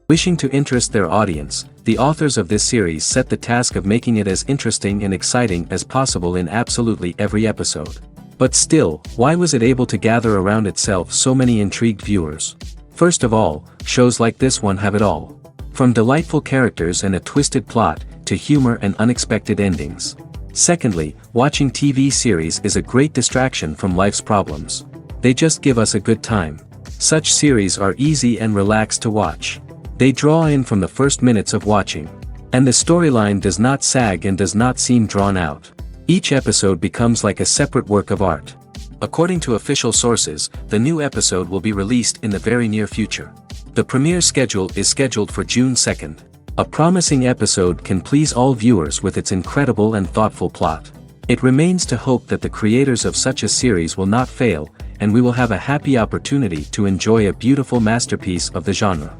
Wishing to interest their audience, the authors of this series set the task of making it as interesting and exciting as possible in absolutely every episode. But still, why was it able to gather around itself so many intrigued viewers? First of all, shows like this one have it all. From delightful characters and a twisted plot, to humor and unexpected endings. Secondly, watching TV series is a great distraction from life's problems. They just give us a good time. Such series are easy and relaxed to watch. They draw in from the first minutes of watching. And the storyline does not sag and does not seem drawn out. Each episode becomes like a separate work of art. According to official sources, the new episode will be released in the very near future. The premiere schedule is scheduled for June 2nd. A promising episode can please all viewers with its incredible and thoughtful plot. It remains to hope that the creators of such a series will not fail, and we will have a happy opportunity to enjoy a beautiful masterpiece of the genre.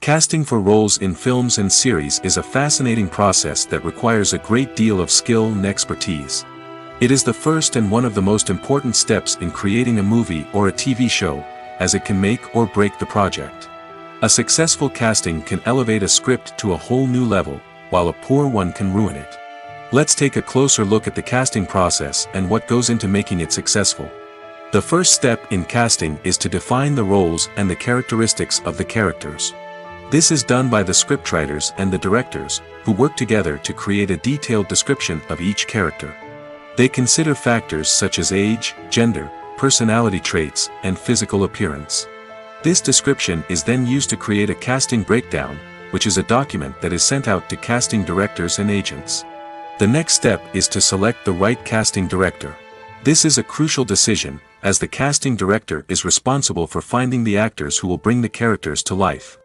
Casting for roles in films and series is a fascinating process that requires a great deal of skill and expertise. It is the first and one of the most important steps in creating a movie or a TV show, as it can make or break the project. A successful casting can elevate a script to a whole new level, while a poor one can ruin it. Let's take a closer look at the casting process and what goes into making it successful. The first step in casting is to define the roles and the characteristics of the characters. This is done by the scriptwriters and the directors, who work together to create a detailed description of each character. They consider factors such as age, gender, personality traits, and physical appearance. This description is then used to create a casting breakdown, which is a document that is sent out to casting directors and agents. The next step is to select the right casting director. This is a crucial decision, as the casting director is responsible for finding the actors who will bring the characters to life.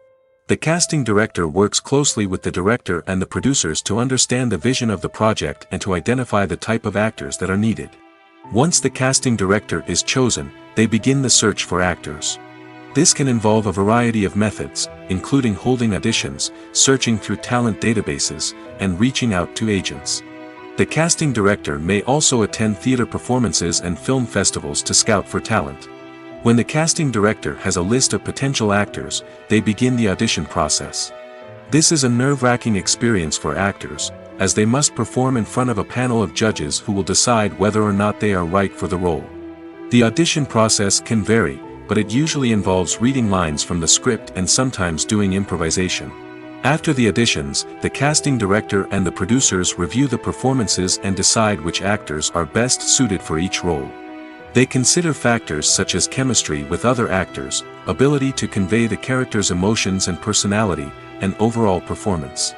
The casting director works closely with the director and the producers to understand the vision of the project and to identify the type of actors that are needed. Once the casting director is chosen, they begin the search for actors. This can involve a variety of methods, including holding auditions, searching through talent databases, and reaching out to agents. The casting director may also attend theater performances and film festivals to scout for talent. When the casting director has a list of potential actors, they begin the audition process. This is a nerve-wracking experience for actors, as they must perform in front of a panel of judges who will decide whether or not they are right for the role. The audition process can vary, but it usually involves reading lines from the script and sometimes doing improvisation. After the auditions, the casting director and the producers review the performances and decide which actors are best suited for each role. They consider factors such as chemistry with other actors, ability to convey the character's emotions and personality, and overall performance.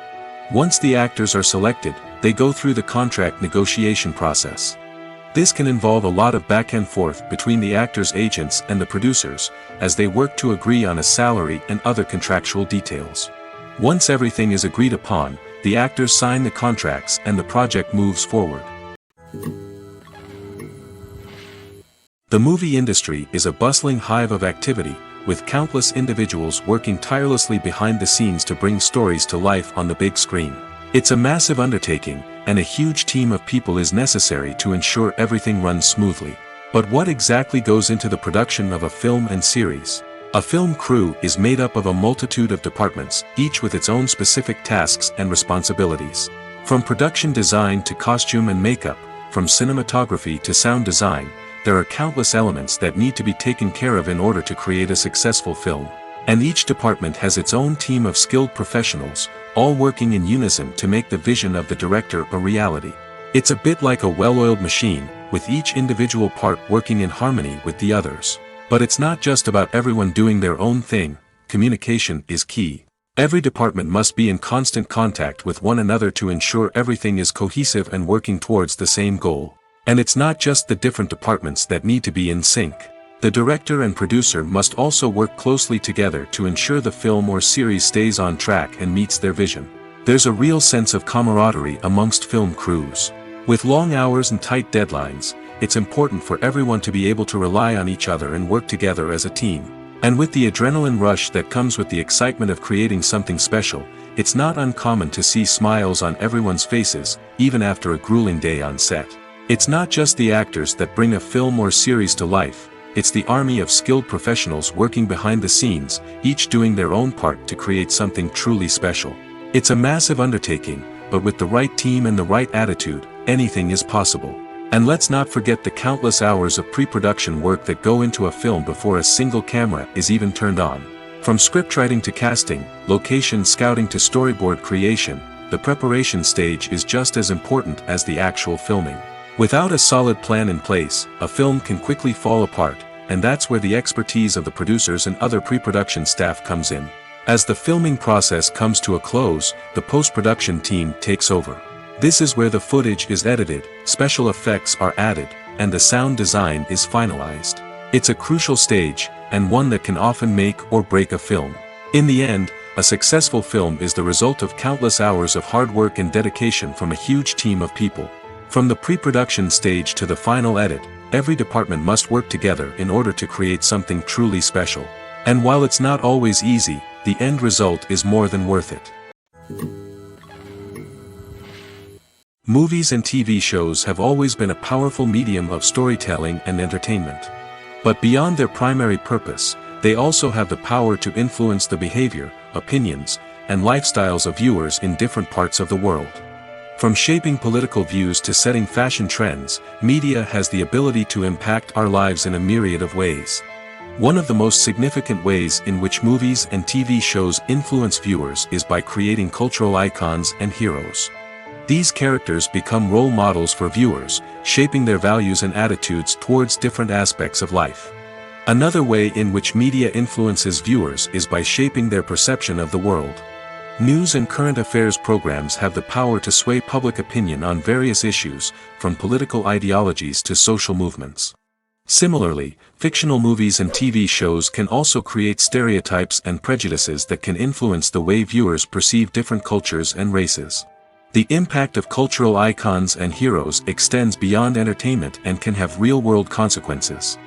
Once the actors are selected, they go through the contract negotiation process. This can involve a lot of back and forth between the actors' agents and the producers, as they work to agree on a salary and other contractual details. Once everything is agreed upon, the actors sign the contracts and the project moves forward. The movie industry is a bustling hive of activity, with countless individuals working tirelessly behind the scenes to bring stories to life on the big screen. It's a massive undertaking, and a huge team of people is necessary to ensure everything runs smoothly. But what exactly goes into the production of a film and series? A film crew is made up of a multitude of departments, each with its own specific tasks and responsibilities. From production design to costume and makeup, from cinematography to sound design, there are countless elements that need to be taken care of in order to create a successful film. And each department has its own team of skilled professionals, all working in unison to make the vision of the director a reality. It's a bit like a well-oiled machine, with each individual part working in harmony with the others. But it's not just about everyone doing their own thing. Communication is key. Every department must be in constant contact with one another to ensure everything is cohesive and working towards the same goal. And it's not just the different departments that need to be in sync. The director and producer must also work closely together to ensure the film or series stays on track and meets their vision. There's a real sense of camaraderie amongst film crews. With long hours and tight deadlines, it's important for everyone to be able to rely on each other and work together as a team. And with the adrenaline rush that comes with the excitement of creating something special, it's not uncommon to see smiles on everyone's faces, even after a grueling day on set. It's not just the actors that bring a film or series to life, it's the army of skilled professionals working behind the scenes, each doing their own part to create something truly special. It's a massive undertaking, but with the right team and the right attitude, anything is possible. And let's not forget the countless hours of pre-production work that go into a film before a single camera is even turned on. From scriptwriting to casting, location scouting to storyboard creation, the preparation stage is just as important as the actual filming. Without a solid plan in place, a film can quickly fall apart, and that's where the expertise of the producers and other pre-production staff comes in. As the filming process comes to a close, the post-production team takes over. This is where the footage is edited, special effects are added, and the sound design is finalized. It's a crucial stage, and one that can often make or break a film. In the end, a successful film is the result of countless hours of hard work and dedication from a huge team of people. From the pre-production stage to the final edit, every department must work together in order to create something truly special. And while it's not always easy, the end result is more than worth it. Movies and TV shows have always been a powerful medium of storytelling and entertainment. But beyond their primary purpose, they also have the power to influence the behavior, opinions, and lifestyles of viewers in different parts of the world. From shaping political views to setting fashion trends, media has the ability to impact our lives in a myriad of ways. One of the most significant ways in which movies and TV shows influence viewers is by creating cultural icons and heroes. These characters become role models for viewers, shaping their values and attitudes towards different aspects of life. Another way in which media influences viewers is by shaping their perception of the world. News and current affairs programs have the power to sway public opinion on various issues, from political ideologies to social movements. Similarly, fictional movies and TV shows can also create stereotypes and prejudices that can influence the way viewers perceive different cultures and races. The impact of cultural icons and heroes extends beyond entertainment and can have real-world consequences.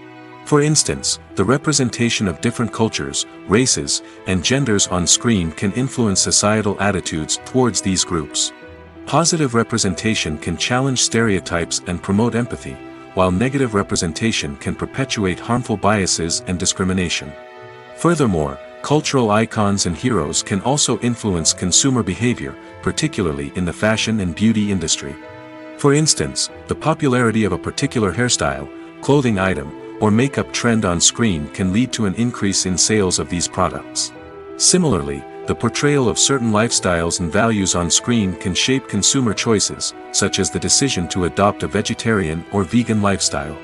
For instance, the representation of different cultures, races, and genders on screen can influence societal attitudes towards these groups. Positive representation can challenge stereotypes and promote empathy, while negative representation can perpetuate harmful biases and discrimination. Furthermore, cultural icons and heroes can also influence consumer behavior, particularly in the fashion and beauty industry. For instance, the popularity of a particular hairstyle, clothing item, or makeup trend on screen can lead to an increase in sales of these products. Similarly, the portrayal of certain lifestyles and values on screen can shape consumer choices, such as the decision to adopt a vegetarian or vegan lifestyle.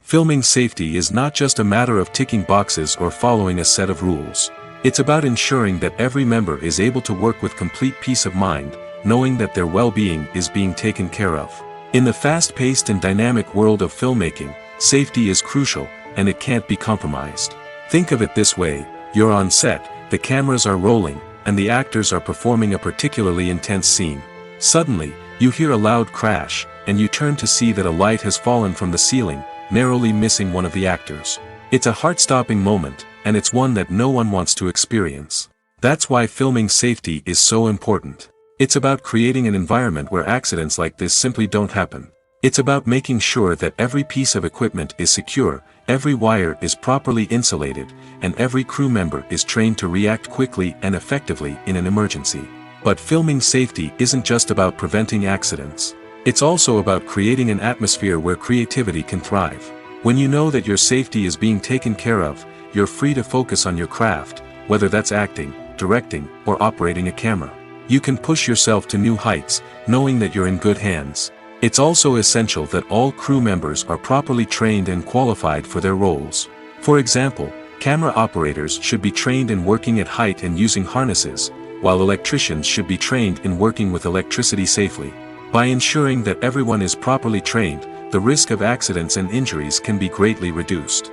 Filming safety is not just a matter of ticking boxes or following a set of rules. It's about ensuring that every member is able to work with complete peace of mind, knowing that their well-being is being taken care of. In the fast-paced and dynamic world of filmmaking, safety is crucial, and it can't be compromised. Think of it this way: you're on set, the cameras are rolling, and the actors are performing a particularly intense scene. Suddenly, you hear a loud crash, and you turn to see that a light has fallen from the ceiling, narrowly missing one of the actors. It's a heart-stopping moment, and it's one that no one wants to experience. That's why filming safety is so important. It's about creating an environment where accidents like this simply don't happen. It's about making sure that every piece of equipment is secure, every wire is properly insulated, and every crew member is trained to react quickly and effectively in an emergency. But filming safety isn't just about preventing accidents. It's also about creating an atmosphere where creativity can thrive. When you know that your safety is being taken care of, you're free to focus on your craft, whether that's acting, directing, or operating a camera. You can push yourself to new heights, knowing that you're in good hands. It's also essential that all crew members are properly trained and qualified for their roles. For example, camera operators should be trained in working at height and using harnesses, while electricians should be trained in working with electricity safely. By ensuring that everyone is properly trained, the risk of accidents and injuries can be greatly reduced.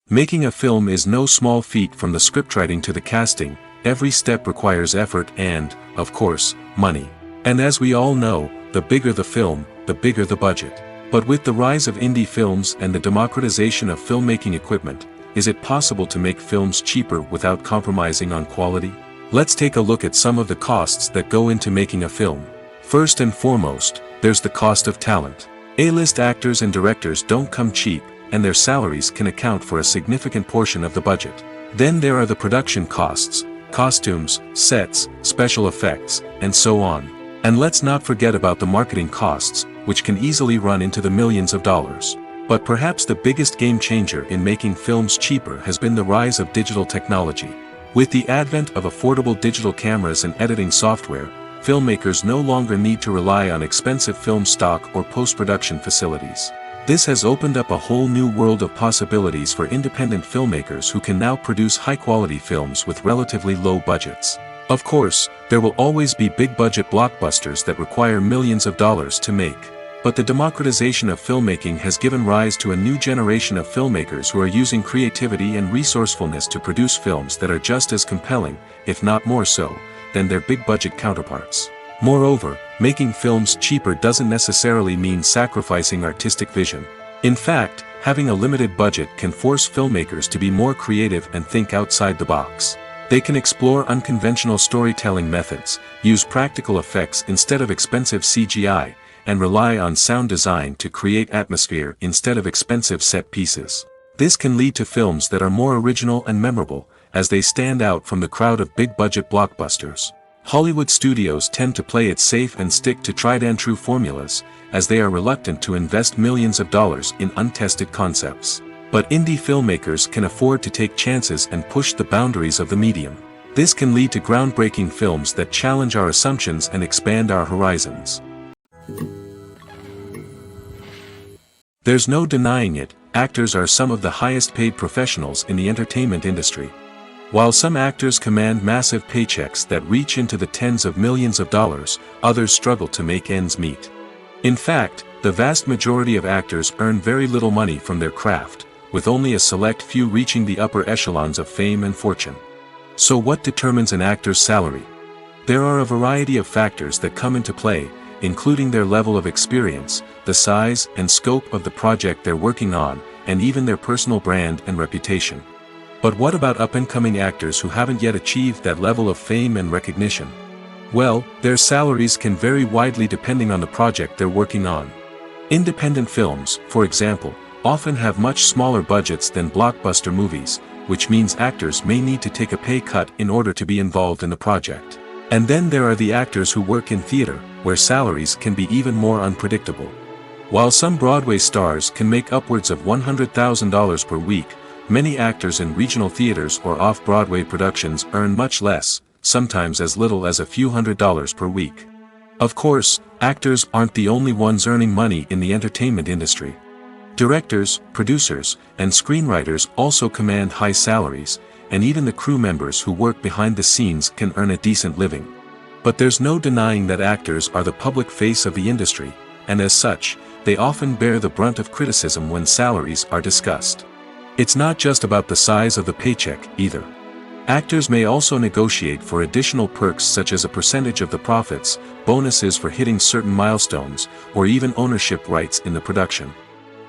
Making a film is no small feat. From the scriptwriting to the casting, every step requires effort and, of course, money. And as we all know, the bigger the film, the bigger the budget. But with the rise of indie films and the democratization of filmmaking equipment, is it possible to make films cheaper without compromising on quality? Let's take a look at some of the costs that go into making a film. First and foremost, there's the cost of talent. A-list actors and directors don't come cheap, and their salaries can account for a significant portion of the budget. Then there are the production costs, costumes, sets, special effects, and so on. And let's not forget about the marketing costs, which can easily run into the millions of dollars. But perhaps the biggest game changer in making films cheaper has been the rise of digital technology. With the advent of affordable digital cameras and editing software, filmmakers no longer need to rely on expensive film stock or post-production facilities. This has opened up a whole new world of possibilities for independent filmmakers who can now produce high-quality films with relatively low budgets. Of course, there will always be big-budget blockbusters that require millions of dollars to make. But the democratization of filmmaking has given rise to a new generation of filmmakers who are using creativity and resourcefulness to produce films that are just as compelling, if not more so, than their big-budget counterparts. Moreover, making films cheaper doesn't necessarily mean sacrificing artistic vision. In fact, having a limited budget can force filmmakers to be more creative and think outside the box. They can explore unconventional storytelling methods, use practical effects instead of expensive CGI, and rely on sound design to create atmosphere instead of expensive set pieces. This can lead to films that are more original and memorable, as they stand out from the crowd of big-budget blockbusters. Hollywood studios tend to play it safe and stick to tried-and-true formulas, as they are reluctant to invest millions of dollars in untested concepts. But indie filmmakers can afford to take chances and push the boundaries of the medium. This can lead to groundbreaking films that challenge our assumptions and expand our horizons. There's no denying it, actors are some of the highest-paid professionals in the entertainment industry. While some actors command massive paychecks that reach into the tens of millions of dollars, others struggle to make ends meet. In fact, the vast majority of actors earn very little money from their craft, with only a select few reaching the upper echelons of fame and fortune. So what determines an actor's salary? There are a variety of factors that come into play, including their level of experience, the size and scope of the project they're working on, and even their personal brand and reputation. But what about up-and-coming actors who haven't yet achieved that level of fame and recognition? Well, their salaries can vary widely depending on the project they're working on. Independent films, for example, often have much smaller budgets than blockbuster movies, which means actors may need to take a pay cut in order to be involved in the project. And then there are the actors who work in theater, where salaries can be even more unpredictable. While some Broadway stars can make upwards of $100,000 per week, many actors in regional theaters or off-Broadway productions earn much less, sometimes as little as a few $100s per week. Of course, actors aren't the only ones earning money in the entertainment industry. Directors, producers, and screenwriters also command high salaries, and even the crew members who work behind the scenes can earn a decent living. But there's no denying that actors are the public face of the industry, and as such, they often bear the brunt of criticism when salaries are discussed. It's not just about the size of the paycheck, either. Actors may also negotiate for additional perks such as a percentage of the profits, bonuses for hitting certain milestones, or even ownership rights in the production.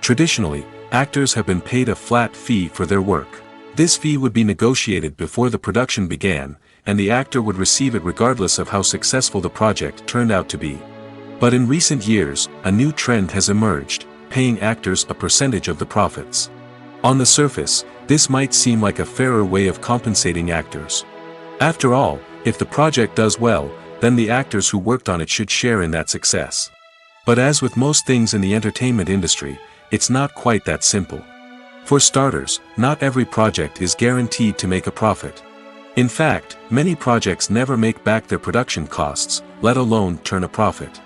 Traditionally, actors have been paid a flat fee for their work. This fee would be negotiated before the production began, and the actor would receive it regardless of how successful the project turned out to be. But in recent years, a new trend has emerged, paying actors a percentage of the profits. On the surface, this might seem like a fairer way of compensating actors. After all, if the project does well, then the actors who worked on it should share in that success. But as with most things in the entertainment industry, it's not quite that simple. For starters, not every project is guaranteed to make a profit. In fact, many projects never make back their production costs, let alone turn a profit.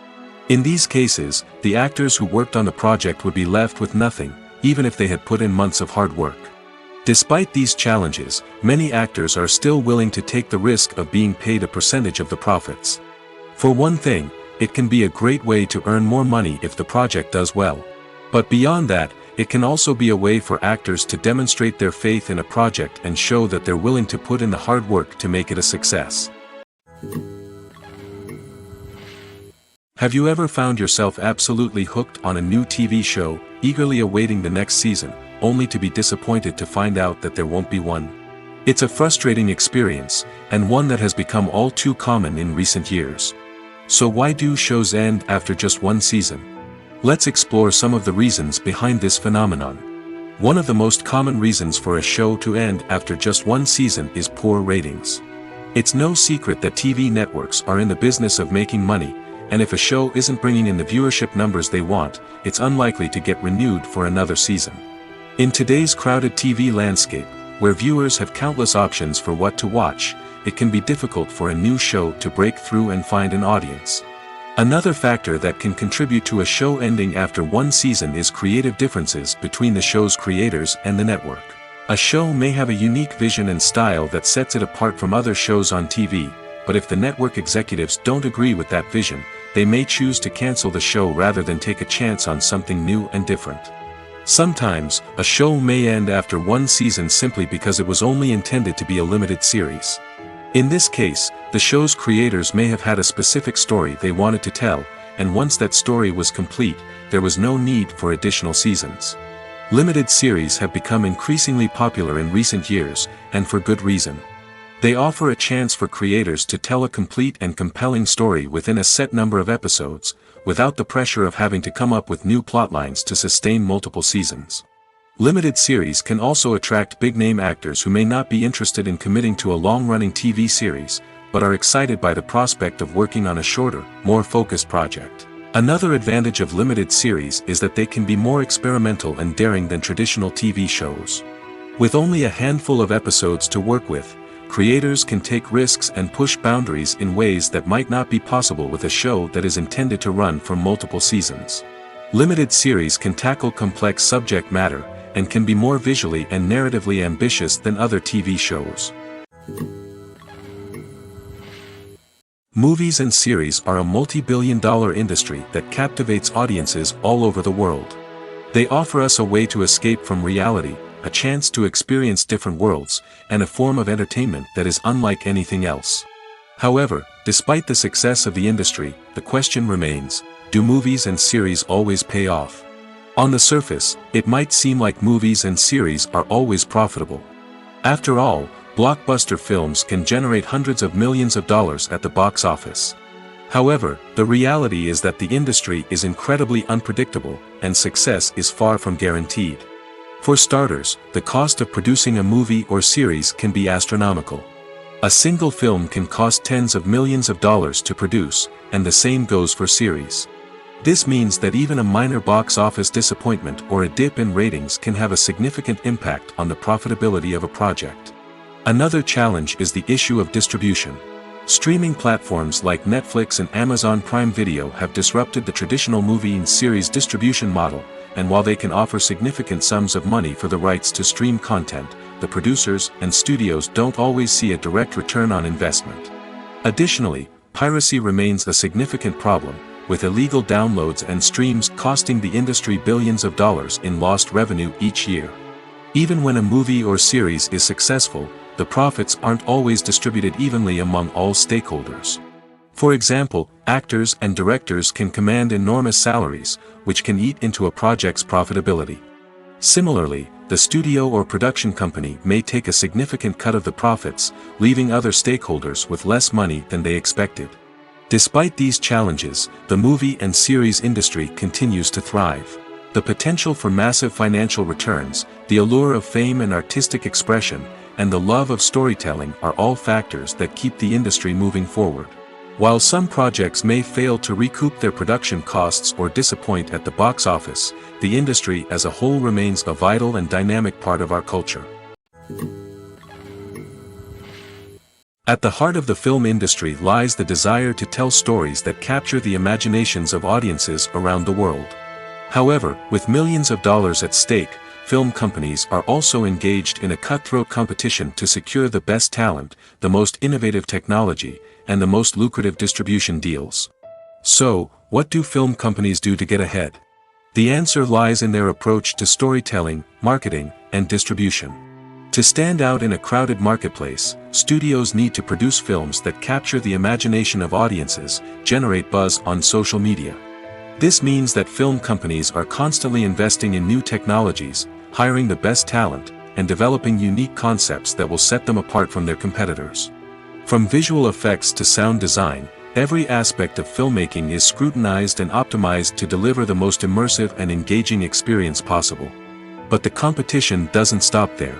In these cases, the actors who worked on the project would be left with nothing, even if they had put in months of hard work. Despite these challenges, many actors are still willing to take the risk of being paid a percentage of the profits. For one thing, it can be a great way to earn more money if the project does well. But beyond that, it can also be a way for actors to demonstrate their faith in a project and show that they're willing to put in the hard work to make it a success. Have you ever found yourself absolutely hooked on a new TV show, eagerly awaiting the next season, only to be disappointed to find out that there won't be one? It's a frustrating experience, and one that has become all too common in recent years. So why do shows end after just one season? Let's explore some of the reasons behind this phenomenon. One of the most common reasons for a show to end after just one season is poor ratings. It's no secret that TV networks are in the business of making money, and if a show isn't bringing in the viewership numbers they want, it's unlikely to get renewed for another season. In today's crowded TV landscape, where viewers have countless options for what to watch, it can be difficult for a new show to break through and find an audience. Another factor that can contribute to a show ending after one season is creative differences between the show's creators and the network. A show may have a unique vision and style that sets it apart from other shows on TV, but if the network executives don't agree with that vision, they may choose to cancel the show rather than take a chance on something new and different. Sometimes, a show may end after one season simply because it was only intended to be a limited series. In this case, the show's creators may have had a specific story they wanted to tell, and once that story was complete, there was no need for additional seasons. Limited series have become increasingly popular in recent years, and for good reason. They offer a chance for creators to tell a complete and compelling story within a set number of episodes, without the pressure of having to come up with new plotlines to sustain multiple seasons. Limited series can also attract big-name actors who may not be interested in committing to a long-running TV series, but are excited by the prospect of working on a shorter, more focused project. Another advantage of limited series is that they can be more experimental and daring than traditional TV shows. With only a handful of episodes to work with, creators can take risks and push boundaries in ways that might not be possible with a show that is intended to run for multiple seasons. Limited series can tackle complex subject matter, and can be more visually and narratively ambitious than other TV shows. Movies and series are a multi-billion-dollar industry that captivates audiences all over the world. They offer us a way to escape from reality, a chance to experience different worlds, and a form of entertainment that is unlike anything else. However, despite the success of the industry, the question remains, do movies and series always pay off? On the surface, it might seem like movies and series are always profitable. After all, blockbuster films can generate hundreds of millions of dollars at the box office. However, the reality is that the industry is incredibly unpredictable, and success is far from guaranteed. For starters, the cost of producing a movie or series can be astronomical. A single film can cost tens of millions of dollars to produce, and the same goes for series. This means that even a minor box office disappointment or a dip in ratings can have a significant impact on the profitability of a project. Another challenge is the issue of distribution. Streaming platforms like Netflix and Amazon Prime Video have disrupted the traditional movie and series distribution model, and while they can offer significant sums of money for the rights to stream content, the producers and studios don't always see a direct return on investment. Additionally, piracy remains a significant problem, with illegal downloads and streams costing the industry billions of dollars in lost revenue each year. Even when a movie or series is successful, the profits aren't always distributed evenly among all stakeholders. For example, actors and directors can command enormous salaries, which can eat into a project's profitability. Similarly, the studio or production company may take a significant cut of the profits, leaving other stakeholders with less money than they expected. Despite these challenges, the movie and series industry continues to thrive. The potential for massive financial returns, the allure of fame and artistic expression, and the love of storytelling are all factors that keep the industry moving forward. While some projects may fail to recoup their production costs or disappoint at the box office, the industry as a whole remains a vital and dynamic part of our culture. At the heart of the film industry lies the desire to tell stories that capture the imaginations of audiences around the world. However, with millions of dollars at stake, film companies are also engaged in a cutthroat competition to secure the best talent, the most innovative technology, and the most lucrative distribution deals. So, what do film companies do to get ahead? The answer lies in their approach to storytelling, marketing, and distribution. To stand out in a crowded marketplace, studios need to produce films that capture the imagination of audiences, generate buzz on social media. This means that film companies are constantly investing in new technologies, hiring the best talent, and developing unique concepts that will set them apart from their competitors. From visual effects to sound design, Every aspect of filmmaking is scrutinized and optimized to deliver the most immersive and engaging experience possible. But the competition doesn't stop there.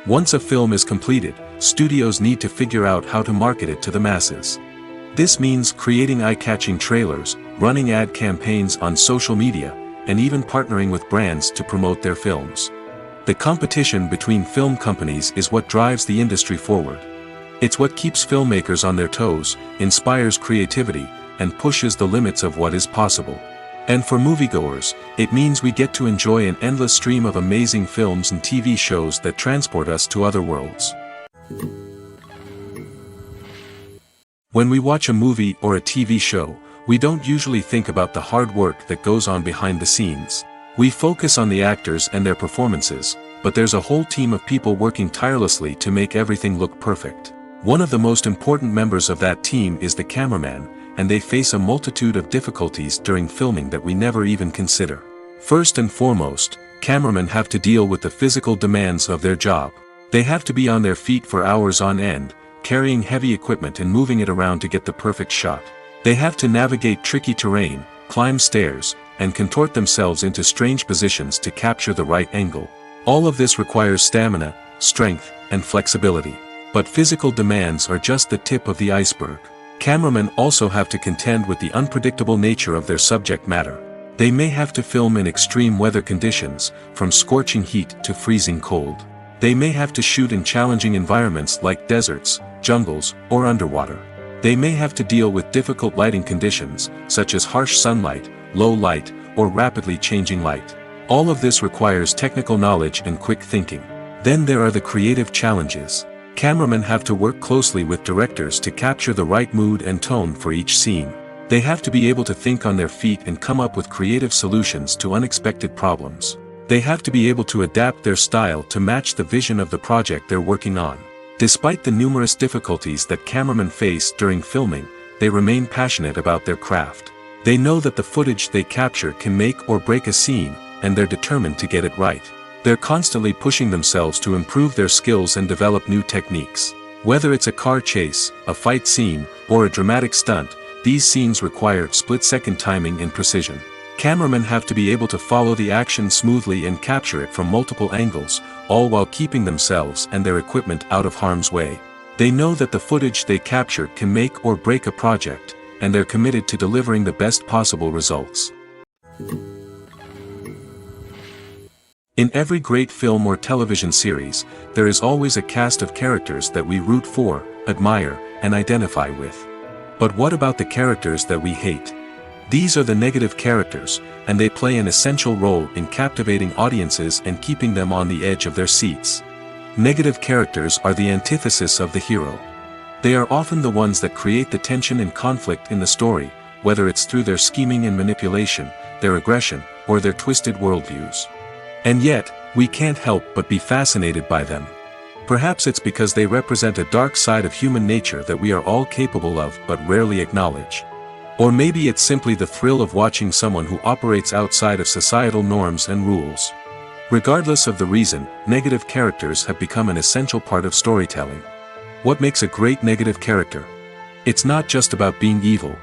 Once a film is completed, studios need to figure out how to market it to the masses. This means creating eye-catching trailers, running ad campaigns on social media, and even partnering with brands to promote their films. The competition between film companies is what drives the industry forward. It's what keeps filmmakers on their toes, inspires creativity, and pushes the limits of what is possible. And for moviegoers, it means we get to enjoy an endless stream of amazing films and TV shows that transport us to other worlds. When we watch a movie or a TV show, we don't usually think about the hard work that goes on behind the scenes. We focus on the actors and their performances, but there's a whole team of people working tirelessly to make everything look perfect. One of the most important members of that team is the cameraman, and they face a multitude of difficulties during filming that we never even consider. First and foremost, cameramen have to deal with the physical demands of their job. They have to be on their feet for hours on end, carrying heavy equipment and moving it around to get the perfect shot. They have to navigate tricky terrain, climb stairs, and contort themselves into strange positions to capture the right angle. All of this requires stamina, strength, and flexibility. But physical demands are just the tip of the iceberg. Cameramen also have to contend with the unpredictable nature of their subject matter. They may have to film in extreme weather conditions, from scorching heat to freezing cold. They may have to shoot in challenging environments like deserts, jungles, or underwater. They may have to deal with difficult lighting conditions, such as harsh sunlight, low light, or rapidly changing light. All of this requires technical knowledge and quick thinking. Then there are the creative challenges. Cameramen have to work closely with directors to capture the right mood and tone for each scene. They have to be able to think on their feet and come up with creative solutions to unexpected problems. They have to be able to adapt their style to match the vision of the project they're working on. Despite the numerous difficulties that cameramen face during filming, they remain passionate about their craft. They know that the footage they capture can make or break a scene, and they're determined to get it right. They're constantly pushing themselves to improve their skills and develop new techniques. Whether it's a car chase, a fight scene, or a dramatic stunt, these scenes require split-second timing and precision. Cameramen have to be able to follow the action smoothly and capture it from multiple angles, all while keeping themselves and their equipment out of harm's way. They know that the footage they capture can make or break a project, and they're committed to delivering the best possible results. In every great film or television series, there is always a cast of characters that we root for, admire, and identify with. But what about the characters that we hate? These are the negative characters, and they play an essential role in captivating audiences and keeping them on the edge of their seats. Negative characters are the antithesis of the hero. They are often the ones that create the tension and conflict in the story, whether it's through their scheming and manipulation, their aggression, or their twisted worldviews. And yet, we can't help but be fascinated by them. Perhaps it's because they represent a dark side of human nature that we are all capable of but rarely acknowledge. Or maybe it's simply the thrill of watching someone who operates outside of societal norms and rules. Regardless of the reason, negative characters have become an essential part of storytelling. What makes a great negative character? It's not just about being evil.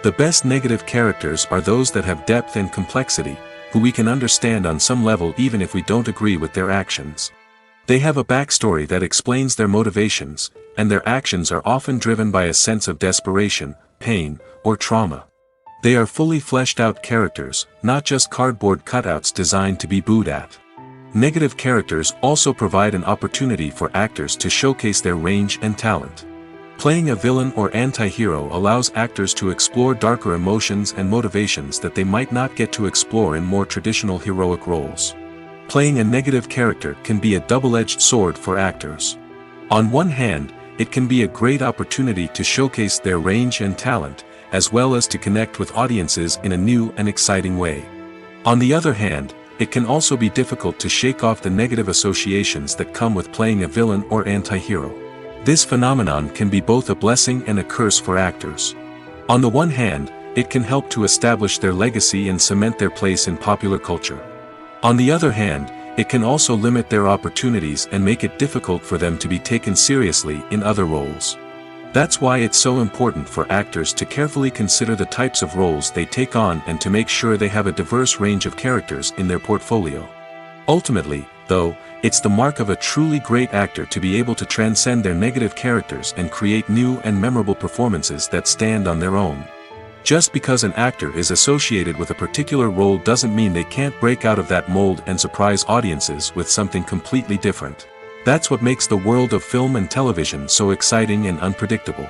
The best negative characters are those that have depth and complexity, who we can understand on some level even if we don't agree with their actions. They have a backstory that explains their motivations, and their actions are often driven by a sense of desperation, pain, or trauma. They are fully fleshed out characters, not just cardboard cutouts designed to be booed at. Negative characters also provide an opportunity for actors to showcase their range and talent. Playing a villain or anti-hero allows actors to explore darker emotions and motivations that they might not get to explore in more traditional heroic roles. Playing a negative character can be a double-edged sword for actors. On one hand, it can be a great opportunity to showcase their range and talent, as well as to connect with audiences in a new and exciting way. On the other hand, it can also be difficult to shake off the negative associations that come with playing a villain or anti-hero. This phenomenon can be both a blessing and a curse for actors. On the one hand, it can help to establish their legacy and cement their place in popular culture. On the other hand, it can also limit their opportunities and make it difficult for them to be taken seriously in other roles. That's why it's so important for actors to carefully consider the types of roles they take on and to make sure they have a diverse range of characters in their portfolio. Ultimately, though, it's the mark of a truly great actor to be able to transcend their negative characters and create new and memorable performances that stand on their own. Just because an actor is associated with a particular role doesn't mean they can't break out of that mold and surprise audiences with something completely different. That's what makes the world of film and television so exciting and unpredictable.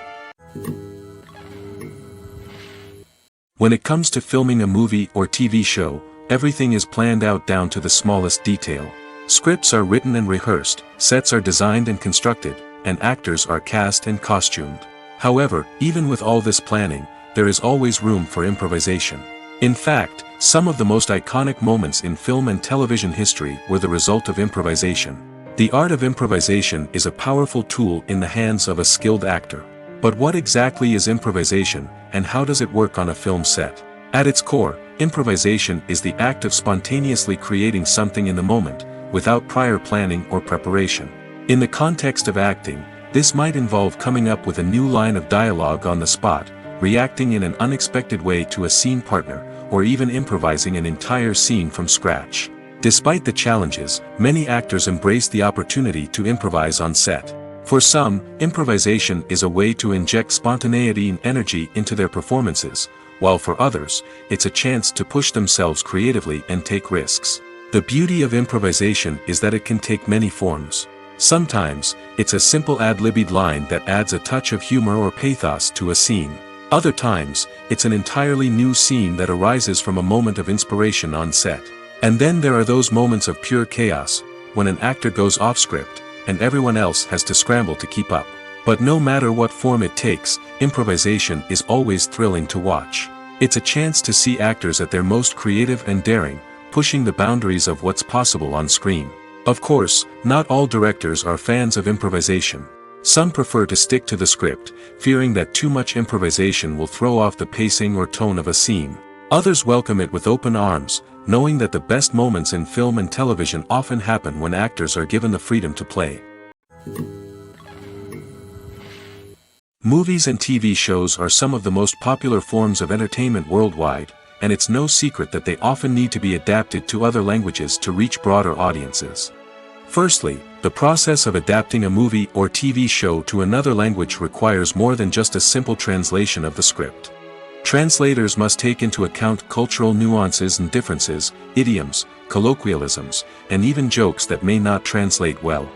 When it comes to filming a movie or TV show, everything is planned out down to the smallest detail. Scripts are written and rehearsed, sets are designed and constructed, and actors are cast and costumed. However, even with all this planning, there is always room for improvisation. In fact, some of the most iconic moments in film and television history were the result of improvisation. The art of improvisation is a powerful tool in the hands of a skilled actor. But what exactly is improvisation, and how does it work on a film set? At its core, improvisation is the act of spontaneously creating something in the moment, without prior planning or preparation. In the context of acting, this might involve coming up with a new line of dialogue on the spot, reacting in an unexpected way to a scene partner, or even improvising an entire scene from scratch. Despite the challenges, many actors embrace the opportunity to improvise on set. For some, improvisation is a way to inject spontaneity and energy into their performances, while for others, it's a chance to push themselves creatively and take risks. The beauty of improvisation is that it can take many forms. Sometimes, it's a simple ad-libbed line that adds a touch of humor or pathos to a scene. Other times, it's an entirely new scene that arises from a moment of inspiration on set. And then there are those moments of pure chaos, when an actor goes off script, and everyone else has to scramble to keep up. But no matter what form it takes, improvisation is always thrilling to watch. It's a chance to see actors at their most creative and daring, pushing the boundaries of what's possible on screen. Of course, not all directors are fans of improvisation. Some prefer to stick to the script, fearing that too much improvisation will throw off the pacing or tone of a scene. Others welcome it with open arms, knowing that the best moments in film and television often happen when actors are given the freedom to play. Movies and TV shows are some of the most popular forms of entertainment worldwide, and it's no secret that they often need to be adapted to other languages to reach broader audiences. Firstly, the process of adapting a movie or TV show to another language requires more than just a simple translation of the script. Translators must take into account cultural nuances and differences, idioms, colloquialisms, and even jokes that may not translate well.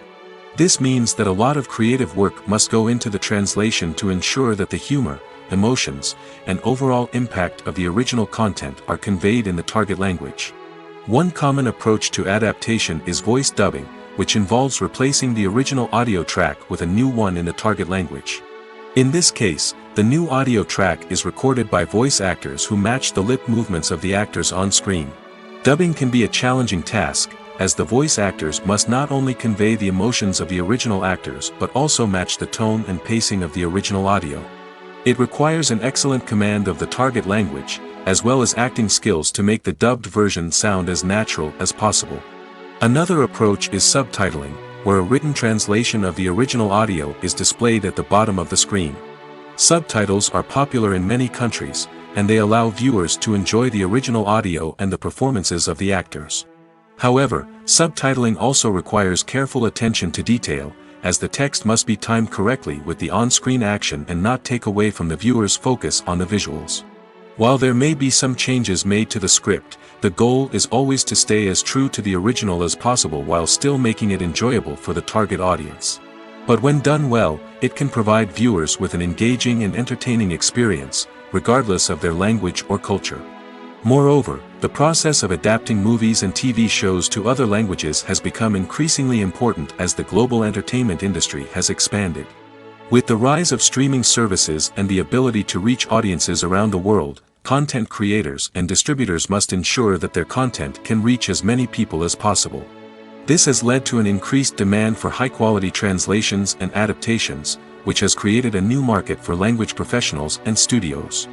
This means that a lot of creative work must go into the translation to ensure that the humor, emotions, and overall impact of the original content are conveyed in the target language. One common approach to adaptation is voice dubbing, which involves replacing the original audio track with a new one in the target language. In this case, the new audio track is recorded by voice actors who match the lip movements of the actors on screen. Dubbing can be a challenging task, as the voice actors must not only convey the emotions of the original actors but also match the tone and pacing of the original audio. It requires an excellent command of the target language, as well as acting skills to make the dubbed version sound as natural as possible. Another approach is subtitling, where a written translation of the original audio is displayed at the bottom of the screen. Subtitles are popular in many countries, and they allow viewers to enjoy the original audio and the performances of the actors. However, subtitling also requires careful attention to detail, as the text must be timed correctly with the on-screen action and not take away from the viewer's focus on the visuals. While there may be some changes made to the script, the goal is always to stay as true to the original as possible while still making it enjoyable for the target audience. But when done well, it can provide viewers with an engaging and entertaining experience, regardless of their language or culture. Moreover, the process of adapting movies and TV shows to other languages has become increasingly important as the global entertainment industry has expanded. With the rise of streaming services and the ability to reach audiences around the world, content creators and distributors must ensure that their content can reach as many people as possible. This has led to an increased demand for high-quality translations and adaptations, which has created a new market for language professionals and studios.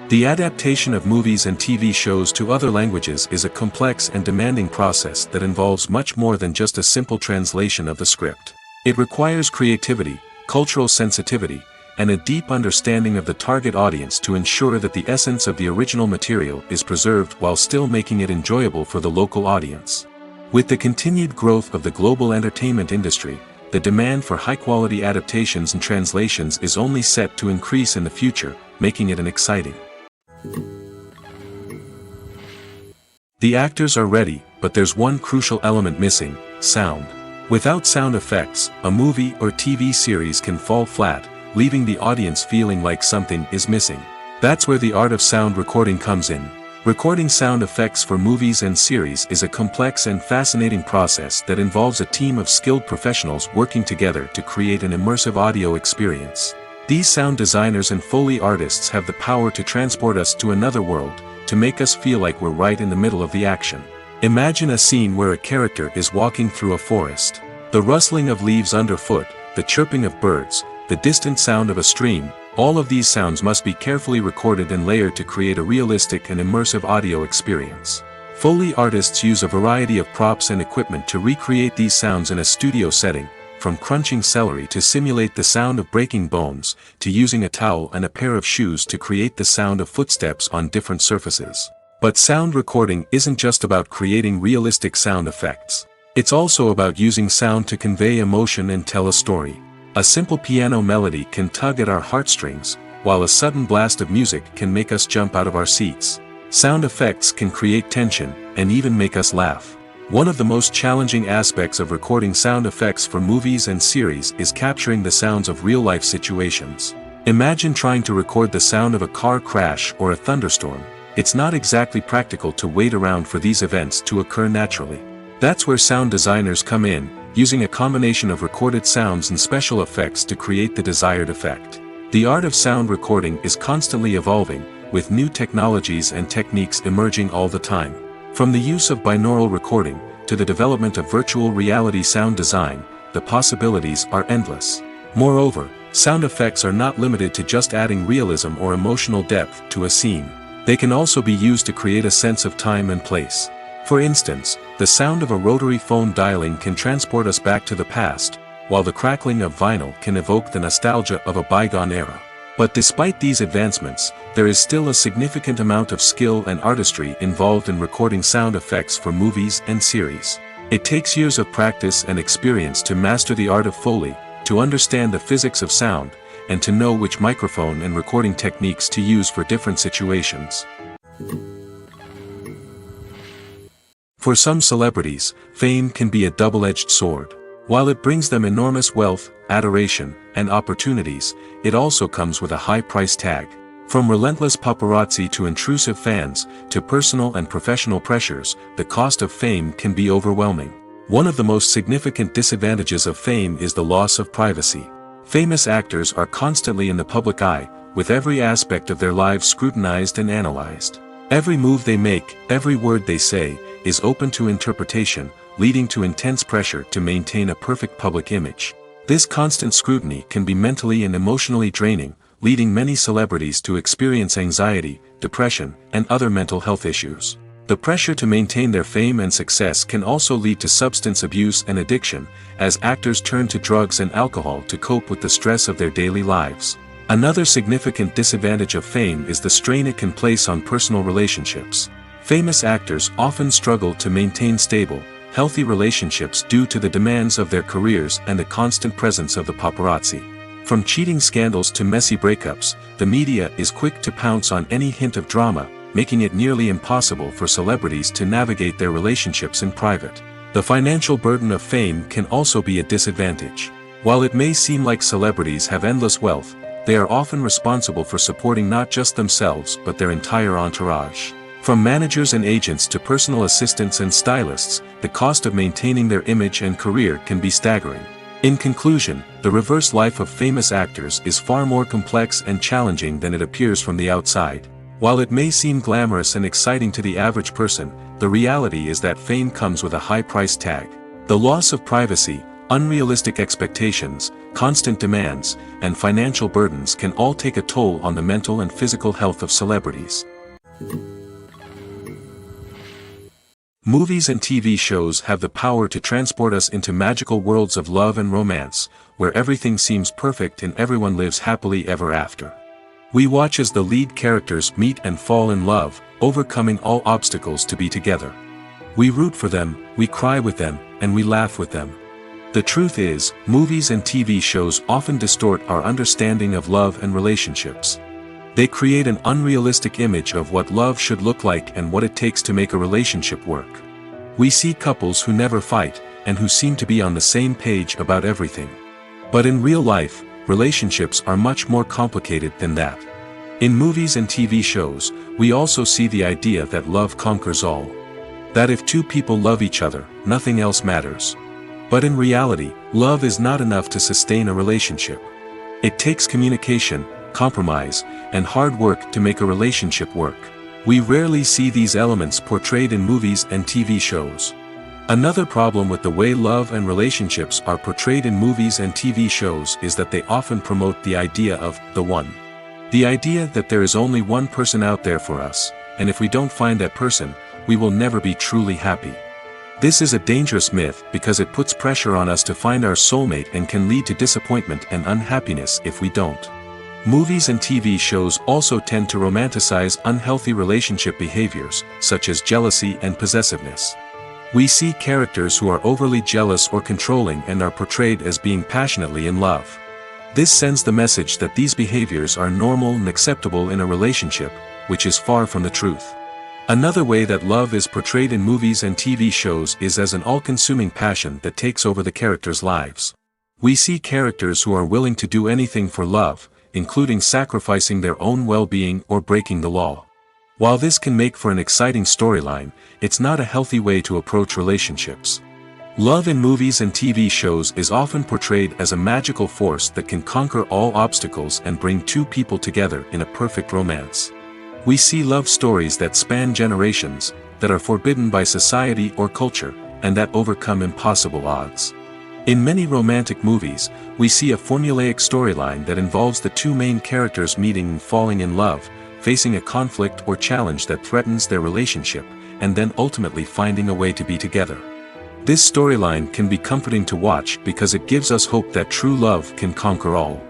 The adaptation of movies and TV shows to other languages is a complex and demanding process that involves much more than just a simple translation of the script. It requires creativity, cultural sensitivity, and a deep understanding of the target audience to ensure that the essence of the original material is preserved while still making it enjoyable for the local audience. With the continued growth of the global entertainment industry, the demand for high-quality adaptations and translations is only set to increase in the future, making it an exciting. The actors are ready, but there's one crucial element missing: sound. Without sound effects, a movie or TV series can fall flat, leaving the audience feeling like something is missing. That's where the art of sound recording comes in. Recording sound effects for movies and series is a complex and fascinating process that involves a team of skilled professionals working together to create an immersive audio experience. These sound designers and Foley artists have the power to transport us to another world, to make us feel like we're right in the middle of the action. Imagine a scene where a character is walking through a forest. The rustling of leaves underfoot, the chirping of birds, the distant sound of a stream, all of these sounds must be carefully recorded and layered to create a realistic and immersive audio experience. Foley artists use a variety of props and equipment to recreate these sounds in a studio setting, from crunching celery to simulate the sound of breaking bones, to using a towel and a pair of shoes to create the sound of footsteps on different surfaces. But sound recording isn't just about creating realistic sound effects. It's also about using sound to convey emotion and tell a story. A simple piano melody can tug at our heartstrings, while a sudden blast of music can make us jump out of our seats. Sound effects can create tension, and even make us laugh. One of the most challenging aspects of recording sound effects for movies and series is capturing the sounds of real-life situations. Imagine trying to record the sound of a car crash or a thunderstorm. It's not exactly practical to wait around for these events to occur naturally. That's where sound designers come in, using a combination of recorded sounds and special effects to create the desired effect. The art of sound recording is constantly evolving, with new technologies and techniques emerging all the time. From the use of binaural recording, to the development of virtual reality sound design, the possibilities are endless. Moreover, sound effects are not limited to just adding realism or emotional depth to a scene. They can also be used to create a sense of time and place. For instance, the sound of a rotary phone dialing can transport us back to the past, while the crackling of vinyl can evoke the nostalgia of a bygone era. But despite these advancements, there is still a significant amount of skill and artistry involved in recording sound effects for movies and series. It takes years of practice and experience to master the art of Foley, to understand the physics of sound, and to know which microphone and recording techniques to use for different situations. For some celebrities, fame can be a double-edged sword. While it brings them enormous wealth, adoration, and opportunities, it also comes with a high price tag. From relentless paparazzi to intrusive fans, to personal and professional pressures, the cost of fame can be overwhelming. One of the most significant disadvantages of fame is the loss of privacy. Famous actors are constantly in the public eye, with every aspect of their lives scrutinized and analyzed. Every move they make, every word they say, is open to interpretation, leading to intense pressure to maintain a perfect public image. This constant scrutiny can be mentally and emotionally draining, leading many celebrities to experience anxiety, depression, and other mental health issues. The pressure to maintain their fame and success can also lead to substance abuse and addiction, as actors turn to drugs and alcohol to cope with the stress of their daily lives. Another significant disadvantage of fame is the strain it can place on personal relationships. Famous actors often struggle to maintain stable, healthy relationships due to the demands of their careers and the constant presence of the paparazzi. From cheating scandals to messy breakups, the media is quick to pounce on any hint of drama, making it nearly impossible for celebrities to navigate their relationships in private. The financial burden of fame can also be a disadvantage. While it may seem like celebrities have endless wealth, they are often responsible for supporting not just themselves but their entire entourage. From managers and agents to personal assistants and stylists, the cost of maintaining their image and career can be staggering. In conclusion, the reverse life of famous actors is far more complex and challenging than it appears from the outside. While it may seem glamorous and exciting to the average person, the reality is that fame comes with a high price tag. The loss of privacy, unrealistic expectations, constant demands, and financial burdens can all take a toll on the mental and physical health of celebrities. Movies and TV shows have the power to transport us into magical worlds of love and romance, where everything seems perfect and everyone lives happily ever after. We watch as the lead characters meet and fall in love, overcoming all obstacles to be together. We root for them, we cry with them, and we laugh with them. The truth is, movies and TV shows often distort our understanding of love and relationships. They create an unrealistic image of what love should look like and what it takes to make a relationship work. We see couples who never fight, and who seem to be on the same page about everything. But in real life, relationships are much more complicated than that. In movies and TV shows, we also see the idea that love conquers all. That if two people love each other, nothing else matters. But in reality, love is not enough to sustain a relationship. It takes communication, compromise, and hard work to make a relationship work. We rarely see these elements portrayed in movies and TV shows. Another problem with the way love and relationships are portrayed in movies and TV shows is that they often promote the idea of the one. The idea that there is only one person out there for us, and if we don't find that person, we will never be truly happy. This is a dangerous myth because it puts pressure on us to find our soulmate and can lead to disappointment and unhappiness if we don't. Movies and TV shows also tend to romanticize unhealthy relationship behaviors, such as jealousy and possessiveness. We see characters who are overly jealous or controlling and are portrayed as being passionately in love. This sends the message that these behaviors are normal and acceptable in a relationship, which is far from the truth. Another way that love is portrayed in movies and TV shows is as an all-consuming passion that takes over the characters' lives. We see characters who are willing to do anything for love, including sacrificing their own well-being or breaking the law. While this can make for an exciting storyline, it's not a healthy way to approach relationships. Love in movies and TV shows is often portrayed as a magical force that can conquer all obstacles and bring two people together in a perfect romance. We see love stories that span generations, that are forbidden by society or culture, and that overcome impossible odds. In many romantic movies, we see a formulaic storyline that involves the two main characters meeting and falling in love, facing a conflict or challenge that threatens their relationship, and then ultimately finding a way to be together. This storyline can be comforting to watch because it gives us hope that true love can conquer all.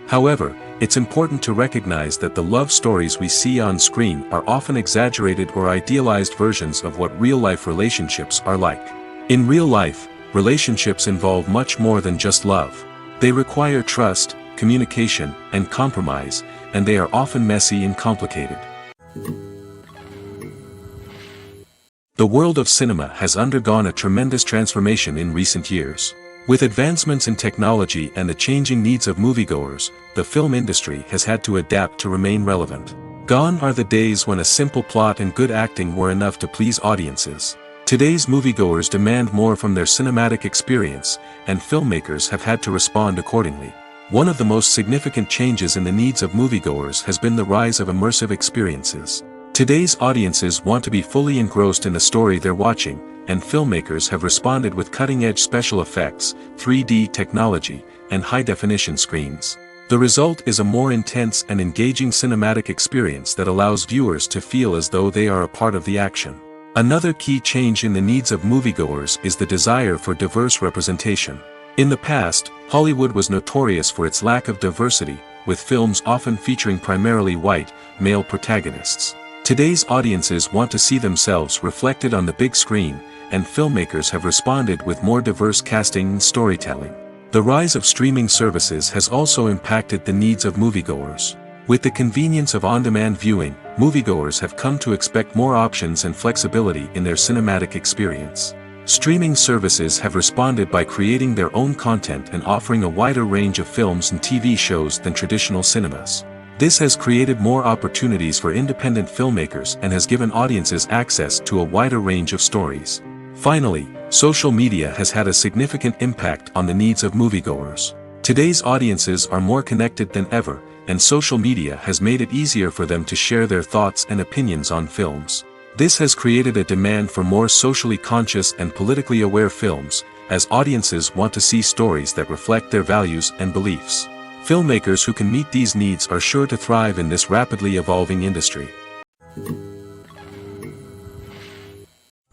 However, it's important to recognize that the love stories we see on screen are often exaggerated or idealized versions of what real-life relationships are like. In real life, relationships involve much more than just love. They require trust, communication, and compromise, and they are often messy and complicated. The world of cinema has undergone a tremendous transformation in recent years. With advancements in technology and the changing needs of moviegoers, the film industry has had to adapt to remain relevant. Gone are the days when a simple plot and good acting were enough to please audiences. Today's moviegoers demand more from their cinematic experience, and filmmakers have had to respond accordingly. One of the most significant changes in the needs of moviegoers has been the rise of immersive experiences. Today's audiences want to be fully engrossed in the story they're watching, and filmmakers have responded with cutting-edge special effects, 3D technology, and high-definition screens. The result is a more intense and engaging cinematic experience that allows viewers to feel as though they are a part of the action. Another key change in the needs of moviegoers is the desire for diverse representation. In the past, Hollywood was notorious for its lack of diversity, with films often featuring primarily white, male protagonists. Today's audiences want to see themselves reflected on the big screen, and filmmakers have responded with more diverse casting and storytelling. The rise of streaming services has also impacted the needs of moviegoers. With the convenience of on-demand viewing, moviegoers have come to expect more options and flexibility in their cinematic experience. Streaming services have responded by creating their own content and offering a wider range of films and TV shows than traditional cinemas. This has created more opportunities for independent filmmakers and has given audiences access to a wider range of stories. Finally, social media has had a significant impact on the needs of moviegoers. Today's audiences are more connected than ever, and social media has made it easier for them to share their thoughts and opinions on films. This has created a demand for more socially conscious and politically aware films, as audiences want to see stories that reflect their values and beliefs. Filmmakers who can meet these needs are sure to thrive in this rapidly evolving industry.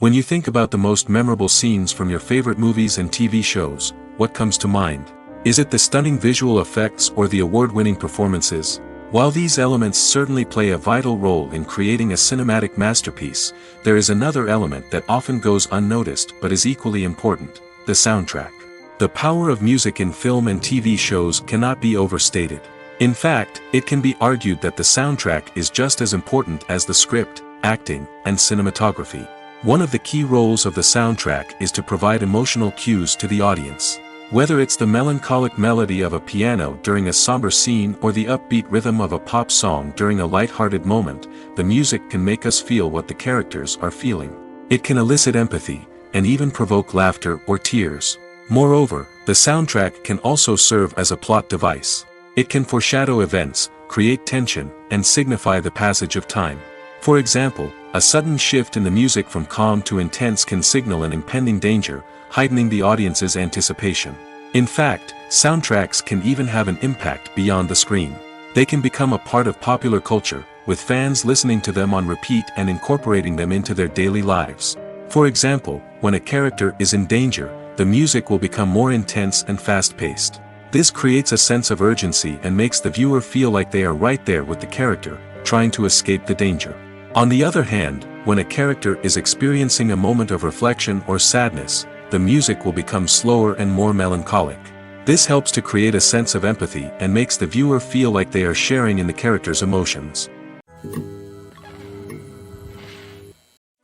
When you think about the most memorable scenes from your favorite movies and TV shows, what comes to mind? Is it the stunning visual effects or the award-winning performances? While these elements certainly play a vital role in creating a cinematic masterpiece, there is another element that often goes unnoticed but is equally important: the soundtrack. The power of music in film and TV shows cannot be overstated. In fact, it can be argued that the soundtrack is just as important as the script, acting, and cinematography. One of the key roles of the soundtrack is to provide emotional cues to the audience. Whether it's the melancholic melody of a piano during a somber scene or the upbeat rhythm of a pop song during a light-hearted moment, the music can make us feel what the characters are feeling. It can elicit empathy, and even provoke laughter or tears. Moreover, the soundtrack can also serve as a plot device. It can foreshadow events, create tension, and signify the passage of time. For example, a sudden shift in the music from calm to intense can signal an impending danger, heightening the audience's anticipation. In fact, soundtracks can even have an impact beyond the screen. They can become a part of popular culture, with fans listening to them on repeat and incorporating them into their daily lives. For example, when a character is in danger, the music will become more intense and fast-paced. This creates a sense of urgency and makes the viewer feel like they are right there with the character, trying to escape the danger. On the other hand, when a character is experiencing a moment of reflection or sadness, the music will become slower and more melancholic. This helps to create a sense of empathy and makes the viewer feel like they are sharing in the character's emotions.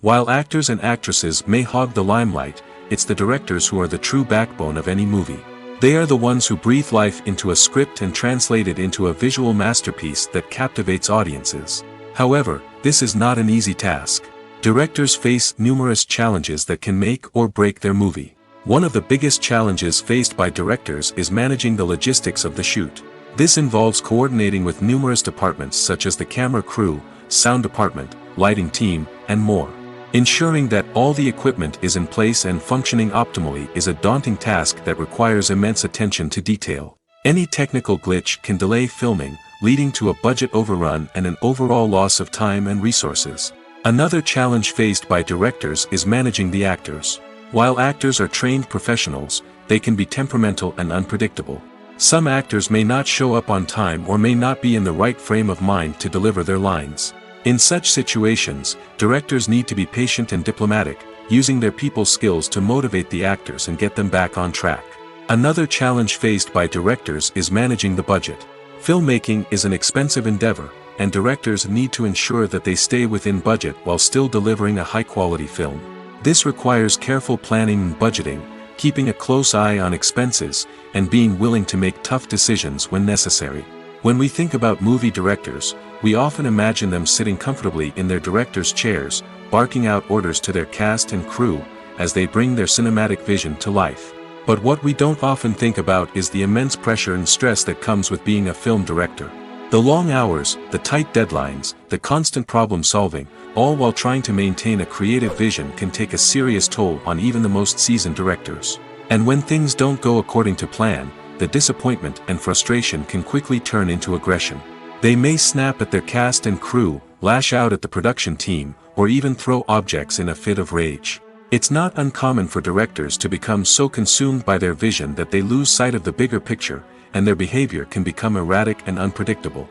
While actors and actresses may hog the limelight, it's the directors who are the true backbone of any movie. They are the ones who breathe life into a script and translate it into a visual masterpiece that captivates audiences. However, this is not an easy task. Directors face numerous challenges that can make or break their movie. One of the biggest challenges faced by directors is managing the logistics of the shoot. This involves coordinating with numerous departments such as the camera crew, sound department, lighting team, and more. Ensuring that all the equipment is in place and functioning optimally is a daunting task that requires immense attention to detail. Any technical glitch can delay filming, leading to a budget overrun and an overall loss of time and resources. Another challenge faced by directors is managing the actors. While actors are trained professionals, they can be temperamental and unpredictable. Some actors may not show up on time or may not be in the right frame of mind to deliver their lines. In such situations, directors need to be patient and diplomatic, using their people skills to motivate the actors and get them back on track. Another challenge faced by directors is managing the budget. Filmmaking is an expensive endeavor, and directors need to ensure that they stay within budget while still delivering a high-quality film. This requires careful planning and budgeting, keeping a close eye on expenses, and being willing to make tough decisions when necessary. When we think about movie directors, we often imagine them sitting comfortably in their director's chairs, barking out orders to their cast and crew, as they bring their cinematic vision to life. But what we don't often think about is the immense pressure and stress that comes with being a film director. The long hours, the tight deadlines, the constant problem solving, all while trying to maintain a creative vision can take a serious toll on even the most seasoned directors. And when things don't go according to plan, the disappointment and frustration can quickly turn into aggression. They may snap at their cast and crew, lash out at the production team, or even throw objects in a fit of rage. It's not uncommon for directors to become so consumed by their vision that they lose sight of the bigger picture, and their behavior can become erratic and unpredictable.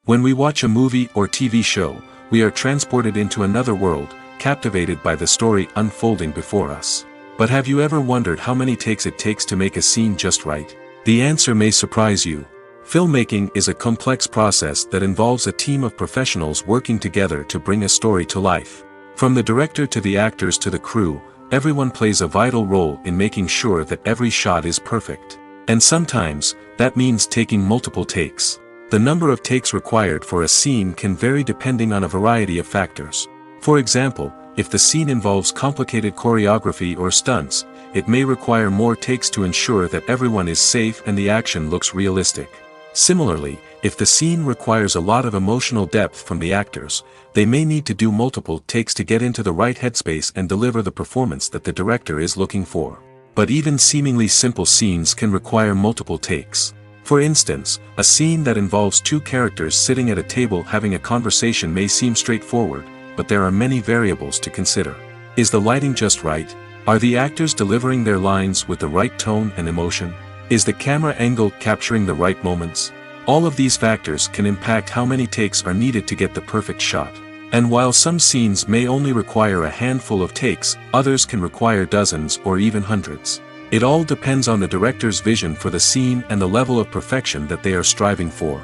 When we watch a movie or TV show, we are transported into another world, captivated by the story unfolding before us. But have you ever wondered how many takes it takes to make a scene just right? The answer may surprise you. Filmmaking is a complex process that involves a team of professionals working together to bring a story to life. From the director to the actors to the crew, everyone plays a vital role in making sure that every shot is perfect. And sometimes, that means taking multiple takes. The number of takes required for a scene can vary depending on a variety of factors. For example, if the scene involves complicated choreography or stunts, it may require more takes to ensure that everyone is safe and the action looks realistic. Similarly, if the scene requires a lot of emotional depth from the actors, they may need to do multiple takes to get into the right headspace and deliver the performance that the director is looking for. But even seemingly simple scenes can require multiple takes. For instance, a scene that involves two characters sitting at a table having a conversation may seem straightforward, but there are many variables to consider. Is the lighting just right? Are the actors delivering their lines with the right tone and emotion? Is the camera angle capturing the right moments? All of these factors can impact how many takes are needed to get the perfect shot. And while some scenes may only require a handful of takes, others can require dozens or even hundreds. It all depends on the director's vision for the scene and the level of perfection that they are striving for.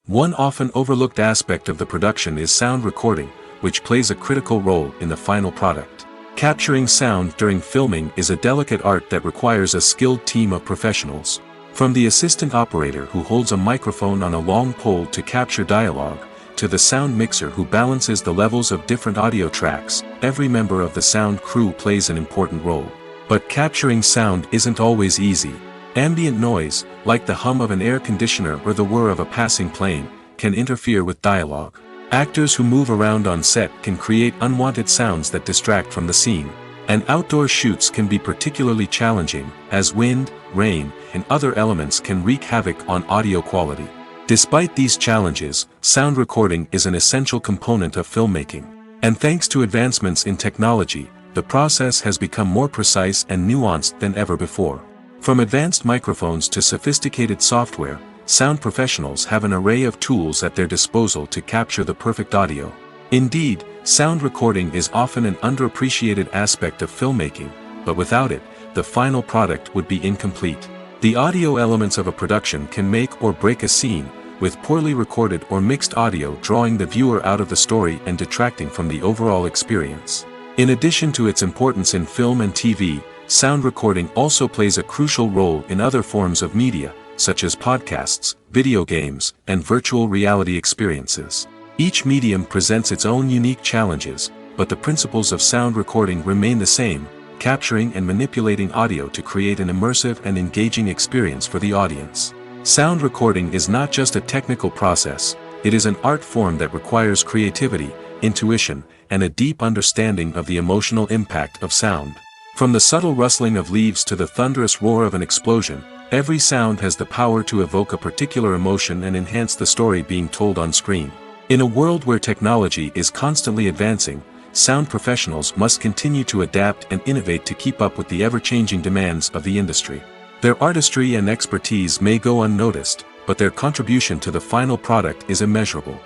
One often overlooked aspect of the production is sound recording, which plays a critical role in the final product. Capturing sound during filming is a delicate art that requires a skilled team of professionals. From the assistant operator who holds a microphone on a long pole to capture dialogue, to the sound mixer who balances the levels of different audio tracks, every member of the sound crew plays an important role. But capturing sound isn't always easy. Ambient noise, like the hum of an air conditioner or the whir of a passing plane, can interfere with dialogue. Actors who move around on set can create unwanted sounds that distract from the scene. And outdoor shoots can be particularly challenging, as wind, rain, and other elements can wreak havoc on audio quality. Despite these challenges, sound recording is an essential component of filmmaking. And thanks to advancements in technology, the process has become more precise and nuanced than ever before. From advanced microphones to sophisticated software, sound professionals have an array of tools at their disposal to capture the perfect audio. Indeed, sound recording is often an underappreciated aspect of filmmaking, but without it, the final product would be incomplete. The audio elements of a production can make or break a scene, with poorly recorded or mixed audio drawing the viewer out of the story and detracting from the overall experience. In addition to its importance in film and TV, sound recording also plays a crucial role in other forms of media, such as podcasts, video games, and virtual reality experiences. Each medium presents its own unique challenges, but the principles of sound recording remain the same, capturing and manipulating audio to create an immersive and engaging experience for the audience. Sound recording is not just a technical process, it is an art form that requires creativity, intuition, and a deep understanding of the emotional impact of sound. From the subtle rustling of leaves to the thunderous roar of an explosion, every sound has the power to evoke a particular emotion and enhance the story being told on screen. In a world where technology is constantly advancing, sound professionals must continue to adapt and innovate to keep up with the ever-changing demands of the industry. Their artistry and expertise may go unnoticed, but their contribution to the final product is immeasurable.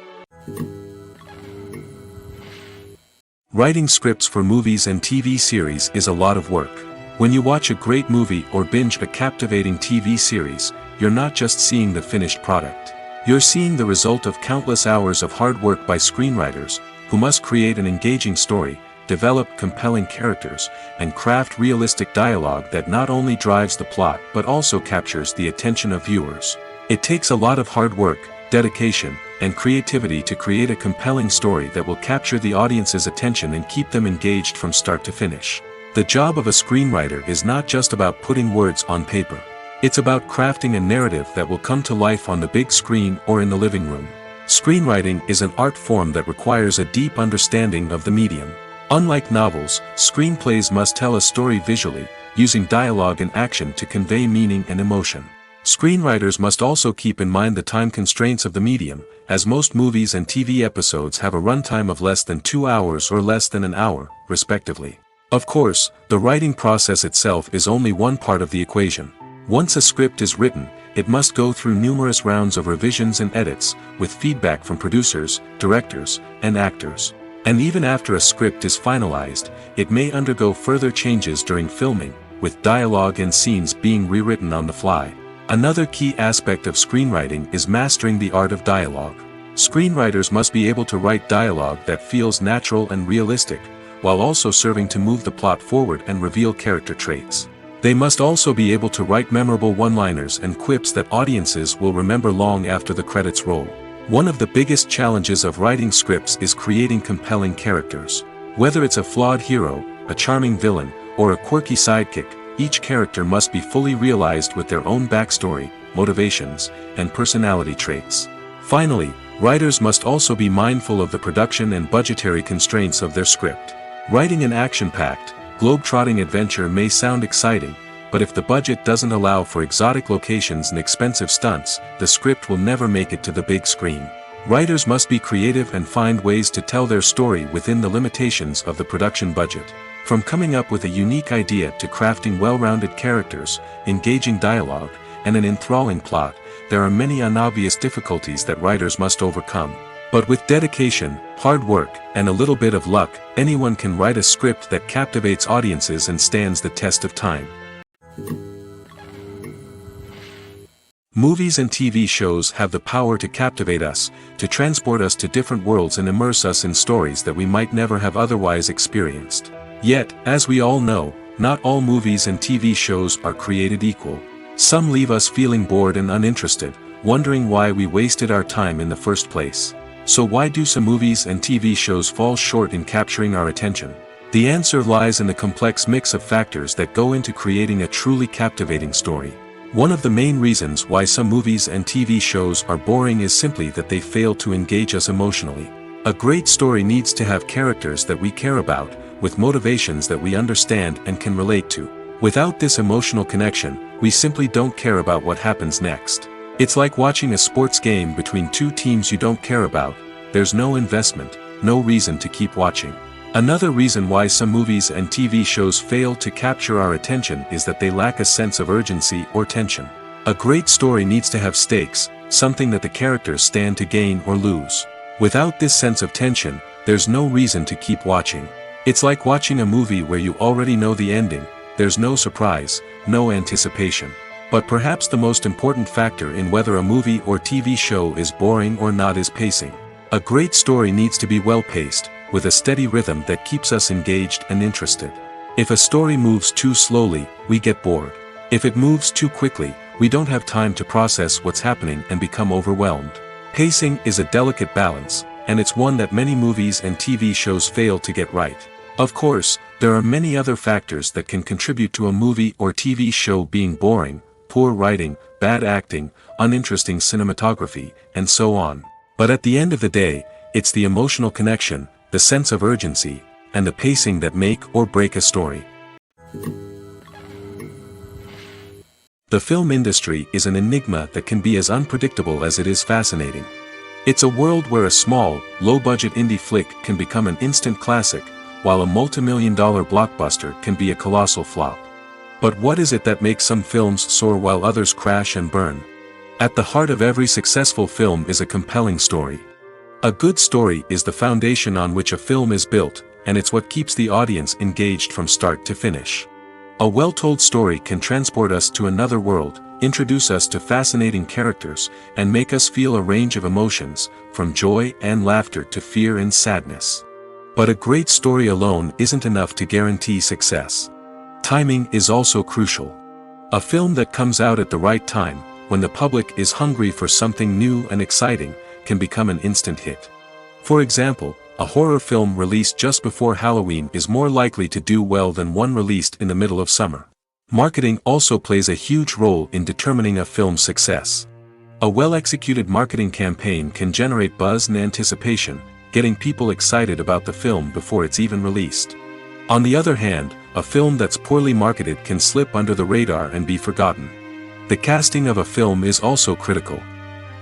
Writing scripts for movies and TV series is a lot of work. When you watch a great movie or binge a captivating TV series, you're not just seeing the finished product. You're seeing the result of countless hours of hard work by screenwriters, who must create an engaging story, develop compelling characters, and craft realistic dialogue that not only drives the plot but also captures the attention of viewers. It takes a lot of hard work, dedication, and creativity to create a compelling story that will capture the audience's attention and keep them engaged from start to finish. The job of a screenwriter is not just about putting words on paper. It's about crafting a narrative that will come to life on the big screen or in the living room. Screenwriting is an art form that requires a deep understanding of the medium. Unlike novels, screenplays must tell a story visually, using dialogue and action to convey meaning and emotion. Screenwriters must also keep in mind the time constraints of the medium, as most movies and TV episodes have a runtime of less than 2 hours or less than an hour, respectively. Of course, the writing process itself is only one part of the equation. Once a script is written, it must go through numerous rounds of revisions and edits, with feedback from producers, directors, and actors. And even after a script is finalized, it may undergo further changes during filming, with dialogue and scenes being rewritten on the fly. Another key aspect of screenwriting is mastering the art of dialogue. Screenwriters must be able to write dialogue that feels natural and realistic, while also serving to move the plot forward and reveal character traits. They must also be able to write memorable one-liners and quips that audiences will remember long after the credits roll. One of the biggest challenges of writing scripts is creating compelling characters. Whether it's a flawed hero, a charming villain, or a quirky sidekick, each character must be fully realized with their own backstory, motivations, and personality traits. Finally, writers must also be mindful of the production and budgetary constraints of their script. Writing an action-packed, globe-trotting adventure may sound exciting, but if the budget doesn't allow for exotic locations and expensive stunts, the script will never make it to the big screen. Writers must be creative and find ways to tell their story within the limitations of the production budget. From coming up with a unique idea to crafting well-rounded characters, engaging dialogue, and an enthralling plot, there are many unobvious difficulties that writers must overcome. But with dedication, hard work, and a little bit of luck, anyone can write a script that captivates audiences and stands the test of time. Movies and TV shows have the power to captivate us, to transport us to different worlds and immerse us in stories that we might never have otherwise experienced. Yet, as we all know, not all movies and TV shows are created equal. Some leave us feeling bored and uninterested, wondering why we wasted our time in the first place. So why do some movies and TV shows fall short in capturing our attention? The answer lies in the complex mix of factors that go into creating a truly captivating story. One of the main reasons why some movies and TV shows are boring is simply that they fail to engage us emotionally. A great story needs to have characters that we care about, with motivations that we understand and can relate to. Without this emotional connection, we simply don't care about what happens next. It's like watching a sports game between two teams you don't care about. There's no investment, no reason to keep watching. Another reason why some movies and TV shows fail to capture our attention is that they lack a sense of urgency or tension. A great story needs to have stakes, something that the characters stand to gain or lose. Without this sense of tension, there's no reason to keep watching. It's like watching a movie where you already know the ending. There's no surprise, no anticipation. But perhaps the most important factor in whether a movie or TV show is boring or not is pacing. A great story needs to be well-paced, with a steady rhythm that keeps us engaged and interested. If a story moves too slowly, we get bored. If it moves too quickly, we don't have time to process what's happening and become overwhelmed. Pacing is a delicate balance, and it's one that many movies and TV shows fail to get right. Of course, there are many other factors that can contribute to a movie or TV show being boring: poor writing, bad acting, uninteresting cinematography, and so on. But at the end of the day, it's the emotional connection, the sense of urgency, and the pacing that make or break a story. The film industry is an enigma that can be as unpredictable as it is fascinating. It's a world where a small, low-budget indie flick can become an instant classic, while a multi-million-dollar blockbuster can be a colossal flop. But what is it that makes some films soar while others crash and burn? At the heart of every successful film is a compelling story. A good story is the foundation on which a film is built, and it's what keeps the audience engaged from start to finish. A well-told story can transport us to another world, introduce us to fascinating characters, and make us feel a range of emotions, from joy and laughter to fear and sadness. But a great story alone isn't enough to guarantee success. Timing is also crucial. A film that comes out at the right time, when the public is hungry for something new and exciting, can become an instant hit. For example, a horror film released just before Halloween is more likely to do well than one released in the middle of summer. Marketing also plays a huge role in determining a film's success. A well-executed marketing campaign can generate buzz and anticipation, getting people excited about the film before it's even released. On the other hand, a film that's poorly marketed can slip under the radar and be forgotten. The casting of a film is also critical.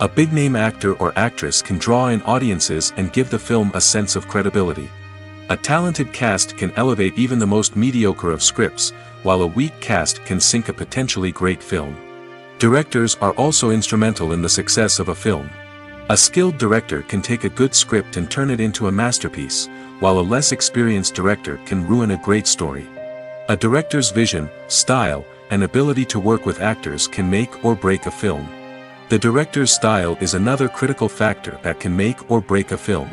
A big-name actor or actress can draw in audiences and give the film a sense of credibility. A talented cast can elevate even the most mediocre of scripts, while a weak cast can sink a potentially great film. Directors are also instrumental in the success of a film. A skilled director can take a good script and turn it into a masterpiece, while a less experienced director can ruin a great story. A director's vision, style, and ability to work with actors can make or break a film. The director's style is another critical factor that can make or break a film.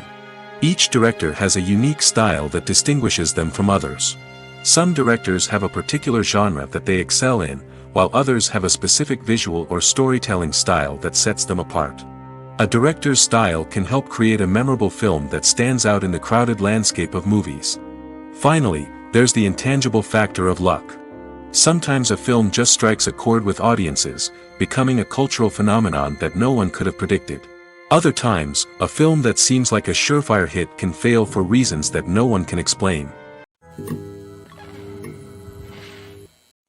Each director has a unique style that distinguishes them from others. Some directors have a particular genre that they excel in, while others have a specific visual or storytelling style that sets them apart. A director's style can help create a memorable film that stands out in the crowded landscape of movies. Finally, there's the intangible factor of luck. Sometimes a film just strikes a chord with audiences, becoming a cultural phenomenon that no one could have predicted. Other times, a film that seems like a surefire hit can fail for reasons that no one can explain.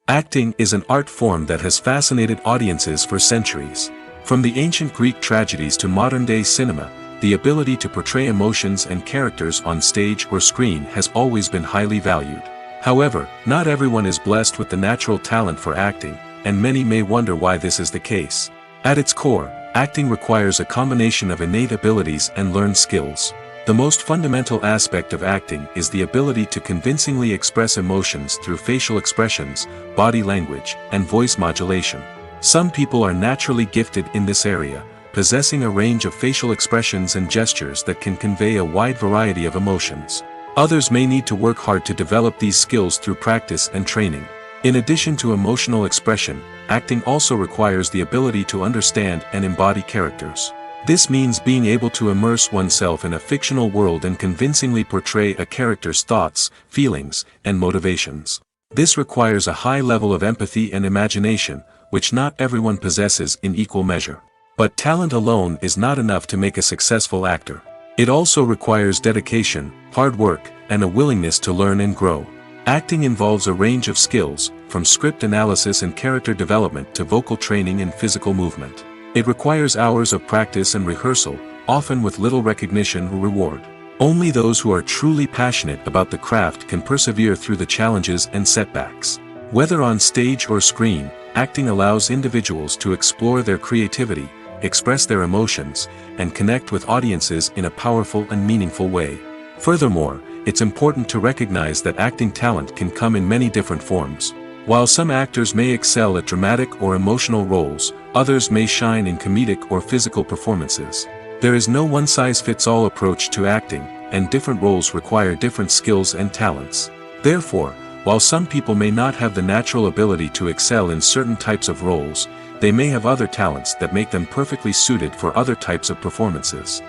Acting is an art form that has fascinated audiences for centuries. From the ancient Greek tragedies to modern-day cinema, the ability to portray emotions and characters on stage or screen has always been highly valued. However, not everyone is blessed with the natural talent for acting, and many may wonder why this is the case. At its core, acting requires a combination of innate abilities and learned skills. The most fundamental aspect of acting is the ability to convincingly express emotions through facial expressions, body language, and voice modulation. Some people are naturally gifted in this area, possessing a range of facial expressions and gestures that can convey a wide variety of emotions. Others may need to work hard to develop these skills through practice and training. In addition to emotional expression, acting also requires the ability to understand and embody characters. This means being able to immerse oneself in a fictional world and convincingly portray a character's thoughts, feelings, and motivations. This requires a high level of empathy and imagination, which not everyone possesses in equal measure. But talent alone is not enough to make a successful actor. It also requires dedication, hard work, and a willingness to learn and grow. Acting involves a range of skills, from script analysis and character development to vocal training and physical movement. It requires hours of practice and rehearsal, often with little recognition or reward. Only those who are truly passionate about the craft can persevere through the challenges and setbacks. Whether on stage or screen, acting allows individuals to explore their creativity, express their emotions, and connect with audiences in a powerful and meaningful way. Furthermore, it's important to recognize that acting talent can come in many different forms. While some actors may excel at dramatic or emotional roles, others may shine in comedic or physical performances. There is no one-size-fits-all approach to acting, and different roles require different skills and talents. Therefore, while some people may not have the natural ability to excel in certain types of roles, they may have other talents that make them perfectly suited for other types of performances.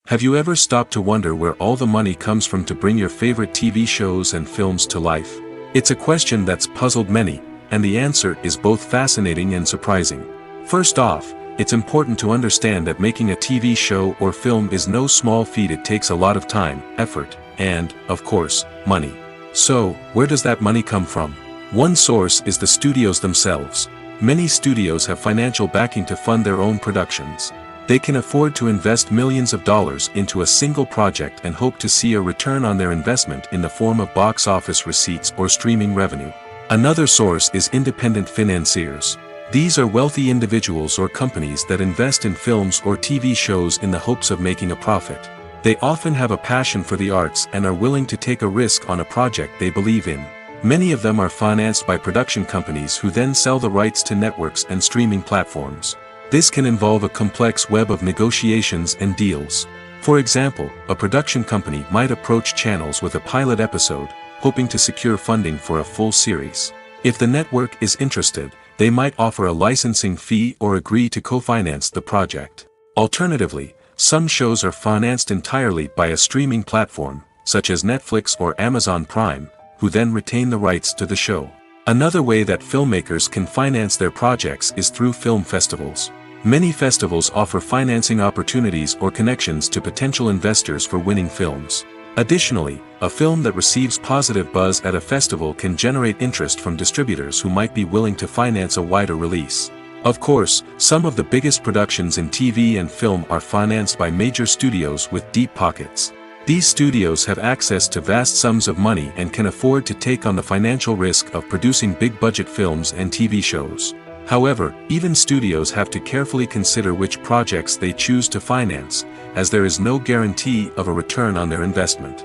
Have you ever stopped to wonder where all the money comes from to bring your favorite TV shows and films to life? It's a question that's puzzled many, and the answer is both fascinating and surprising. First off, it's important to understand that making a TV show or film is no small feat. It takes a lot of time, effort, and, of course, money. So, where does that money come from? One source is the studios themselves. Many studios have financial backing to fund their own productions. They can afford to invest millions of dollars into a single project and hope to see a return on their investment in the form of box office receipts or streaming revenue. Another source is independent financiers. These are wealthy individuals or companies that invest in films or TV shows in the hopes of making a profit. They often have a passion for the arts and are willing to take a risk on a project they believe in. Many of them are financed by production companies who then sell the rights to networks and streaming platforms. This can involve a complex web of negotiations and deals. For example, a production company might approach channels with a pilot episode, hoping to secure funding for a full series. If the network is interested, they might offer a licensing fee or agree to co-finance the project. Alternatively, some shows are financed entirely by a streaming platform, such as Netflix or Amazon Prime, who then retain the rights to the show. Another way that filmmakers can finance their projects is through film festivals. Many festivals offer financing opportunities or connections to potential investors for winning films. Additionally, a film that receives positive buzz at a festival can generate interest from distributors who might be willing to finance a wider release. Of course, some of the biggest productions in TV and film are financed by major studios with deep pockets. These studios have access to vast sums of money and can afford to take on the financial risk of producing big-budget films and TV shows. However, even studios have to carefully consider which projects they choose to finance, as there is no guarantee of a return on their investment.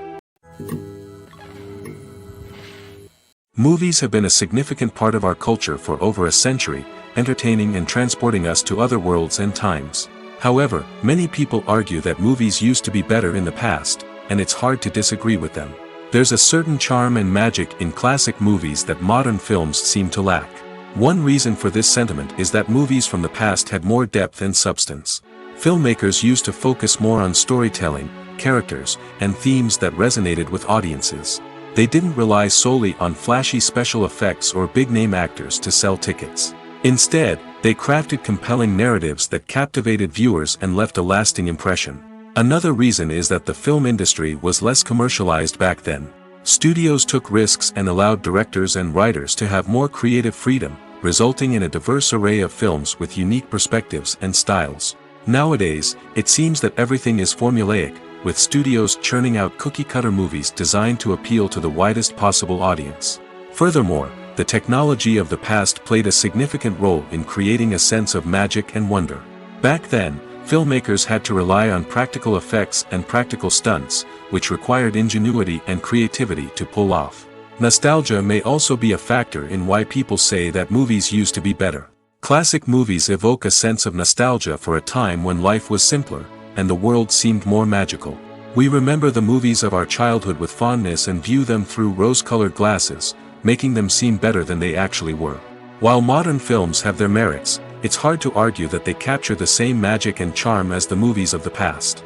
Movies have been a significant part of our culture for over a century, entertaining and transporting us to other worlds and times. However, many people argue that movies used to be better in the past, and it's hard to disagree with them. There's a certain charm and magic in classic movies that modern films seem to lack. One reason for this sentiment is that movies from the past had more depth and substance. Filmmakers used to focus more on storytelling, characters, and themes that resonated with audiences. They didn't rely solely on flashy special effects or big-name actors to sell tickets. Instead, they crafted compelling narratives that captivated viewers and left a lasting impression. Another reason is that the film industry was less commercialized back then. Studios took risks and allowed directors and writers to have more creative freedom, resulting in a diverse array of films with unique perspectives and styles. Nowadays, it seems that everything is formulaic, with studios churning out cookie-cutter movies designed to appeal to the widest possible audience. Furthermore, the technology of the past played a significant role in creating a sense of magic and wonder. Back then, filmmakers had to rely on practical effects and practical stunts, which required ingenuity and creativity to pull off. Nostalgia may also be a factor in why people say that movies used to be better. Classic movies evoke a sense of nostalgia for a time when life was simpler, and the world seemed more magical. We remember the movies of our childhood with fondness and view them through rose-colored glasses, making them seem better than they actually were. While modern films have their merits, it's hard to argue that they capture the same magic and charm as the movies of the past.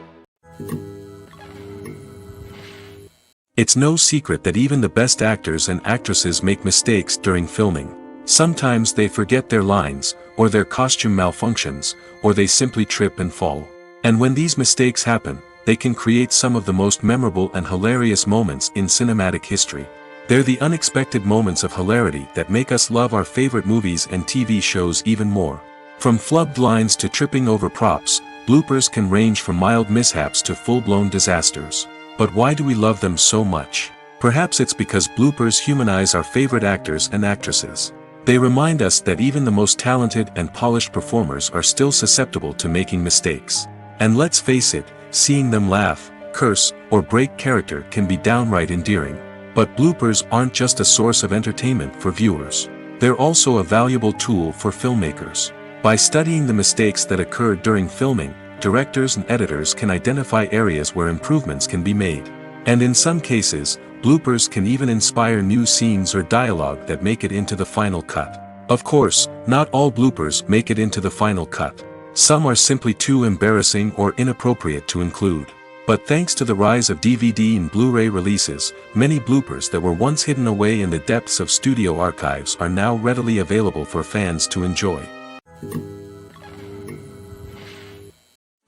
It's no secret that even the best actors and actresses make mistakes during filming. Sometimes they forget their lines, or their costume malfunctions, or they simply trip and fall. And when these mistakes happen, they can create some of the most memorable and hilarious moments in cinematic history. They're the unexpected moments of hilarity that make us love our favorite movies and TV shows even more. From flubbed lines to tripping over props, bloopers can range from mild mishaps to full-blown disasters. But why do we love them so much? Perhaps it's because bloopers humanize our favorite actors and actresses. They remind us that even the most talented and polished performers are still susceptible to making mistakes. And let's face it, seeing them laugh, curse, or break character can be downright endearing. But bloopers aren't just a source of entertainment for viewers. They're also a valuable tool for filmmakers. By studying the mistakes that occurred during filming, directors and editors can identify areas where improvements can be made. And in some cases, bloopers can even inspire new scenes or dialogue that make it into the final cut. Of course, not all bloopers make it into the final cut. Some are simply too embarrassing or inappropriate to include. But thanks to the rise of DVD and Blu-ray releases, many bloopers that were once hidden away in the depths of studio archives are now readily available for fans to enjoy.